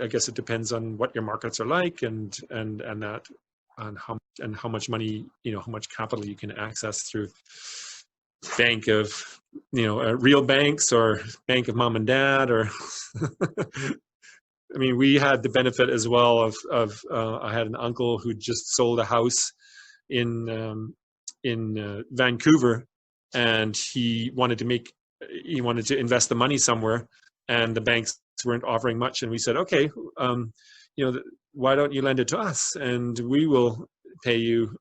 I guess it depends on what your markets are like, and that, on how much money, how much capital you can access through bank of, real banks, or bank of mom and dad, or I mean, we had the benefit as well of I had an uncle who just sold a house in Vancouver, and he wanted to invest the money somewhere, and the banks weren't offering much, and we said, okay, why don't you lend it to us, and we will pay you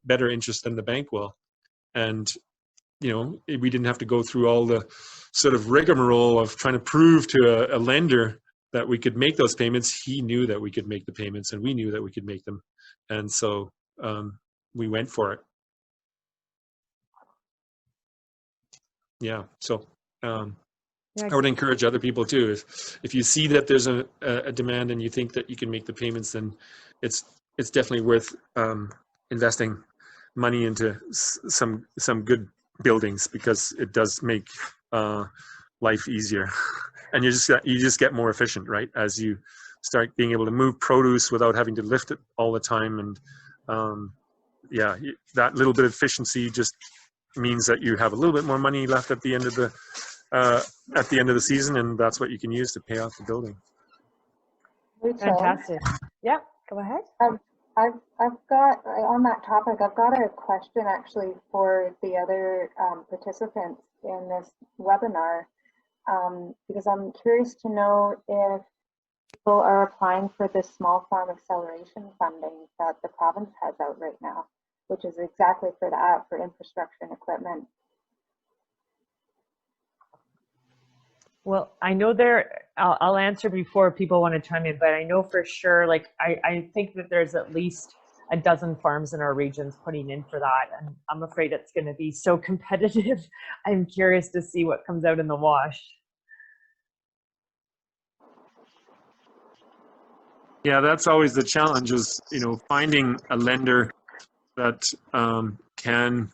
better interest than the bank will. And we didn't have to go through all the sort of rigmarole of trying to prove to a lender that we could make those payments. He knew that we could make the payments, and we knew that we could make them, and so we went for it. Yeah, so I would encourage other people too. If you see that there's a demand and you think that you can make the payments, then it's definitely worth investing money into some good buildings, because it does make life easier, and you just get more efficient, right, as you start being able to move produce without having to lift it all the time. And yeah, that little bit of efficiency just means that you have a little bit more money left at the end of the season, and that's what you can use to pay off the building.
Fantastic. Yeah, go ahead.
I've got, on that topic, I've got a question actually for the other participants in this webinar, because I'm curious to know if people are applying for this small farm acceleration funding that the province has out right now, which is exactly for that, for infrastructure and equipment.
Well, I know I'll answer before people want to chime in, but I know for sure, like, I think that there's at least a dozen farms in our regions putting in for that. And I'm afraid it's going to be so competitive. I'm curious to see what comes out in the wash.
Yeah, that's always the challenge, is, finding a lender that can,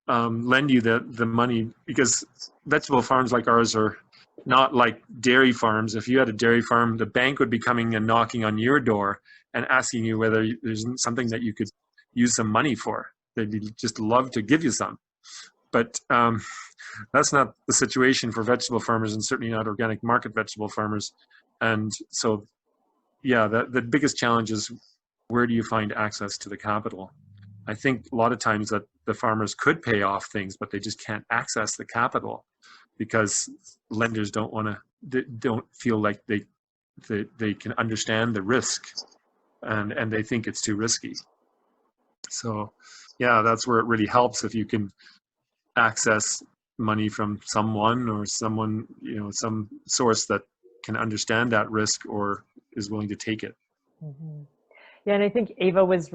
lend you the money, because vegetable farms like ours are not like dairy farms. If you had a dairy farm, the bank would be coming and knocking on your door and asking you whether there's something that you could use some money for. They'd just love to give you some. But that's not the situation for vegetable farmers, and certainly not organic market vegetable farmers. And so, yeah, the biggest challenge is, where do you find access to the capital? I think a lot of times that the farmers could pay off things, but they just can't access the capital because lenders don't feel like they can understand the risk, and they think it's too risky. So yeah, that's where it really helps if you can access money from someone, or someone, some source that can understand that risk, or is willing to take it.
Mm-hmm. Yeah, and I think Ava was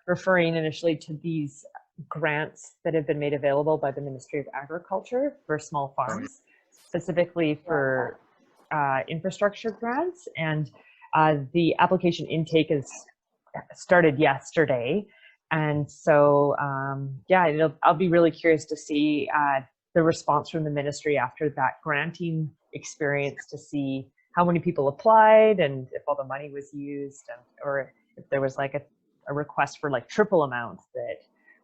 referring initially to these grants that have been made available by the Ministry of Agriculture for small farms, specifically for infrastructure grants. And the application intake is started yesterday. And so, yeah, I'll be really curious to see the response from the ministry after that granting experience, to see how many people applied and if all the money was used, and, or if there was like a request for like triple amounts that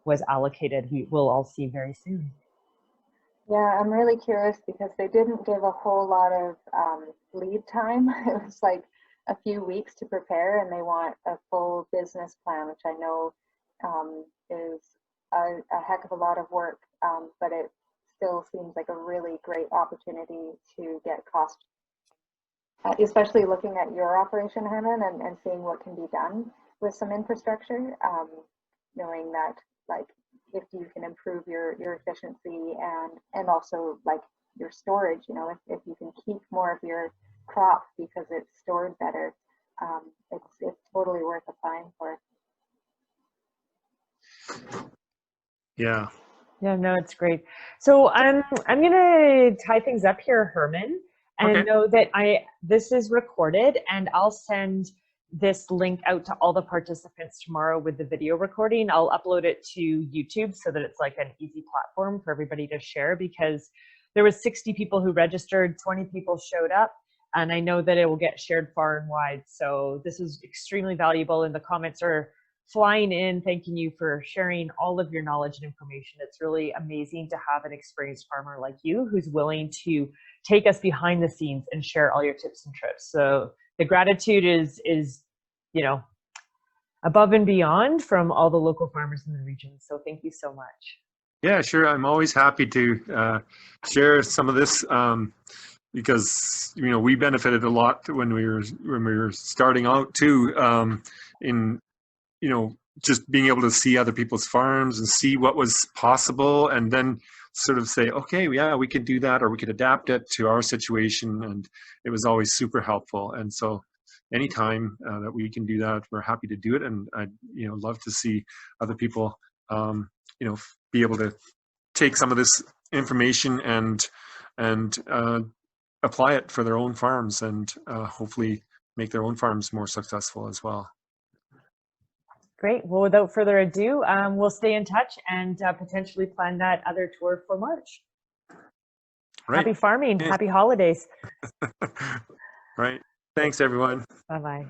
was allocated. We will all see very soon.
Yeah, I'm really curious because they didn't give a whole lot of lead time. It was like a few weeks to prepare, and they want a full business plan, which I know is a heck of a lot of work, but it still seems like a really great opportunity to get cost, especially looking at your operation, Herman, and seeing what can be done with some infrastructure, knowing that like if you can improve your efficiency and also like your storage, you know, if you can keep more of your crop because it's stored better, it's totally worth applying for.
Yeah.
Yeah, no, it's great. So I'm gonna tie things up here, Herman, and know that this is recorded, and I'll send this link out to all the participants tomorrow with the video recording. I'll upload it to YouTube so that it's like an easy platform for everybody to share, because there was 60 people who registered, 20 people showed up, and I know that it will get shared far and wide. So this is extremely valuable, and the comments are flying in, thanking you for sharing all of your knowledge and information. It's really amazing to have an experienced farmer like you who's willing to take us behind the scenes and share all your tips and tricks. So the gratitude is, you know, above and beyond from all the local farmers in the region. So thank you so much.
Yeah, sure. I'm always happy to share some of this because, you know, we benefited a lot when we were starting out too, in, you know, just being able to see other people's farms and see what was possible, and then sort of say, okay, yeah, we could do that, or we could adapt it to our situation. And it was always super helpful. And so anytime that we can do that, we're happy to do it. And I'd, you know, love to see other people, you know, be able to take some of this information and apply it for their own farms, and hopefully make their own farms more successful as well.
Great. Well, without further ado, we'll stay in touch and potentially plan that other tour for March. Right. Happy farming. Yeah. Happy holidays.
Right. Thanks, everyone.
Bye-bye.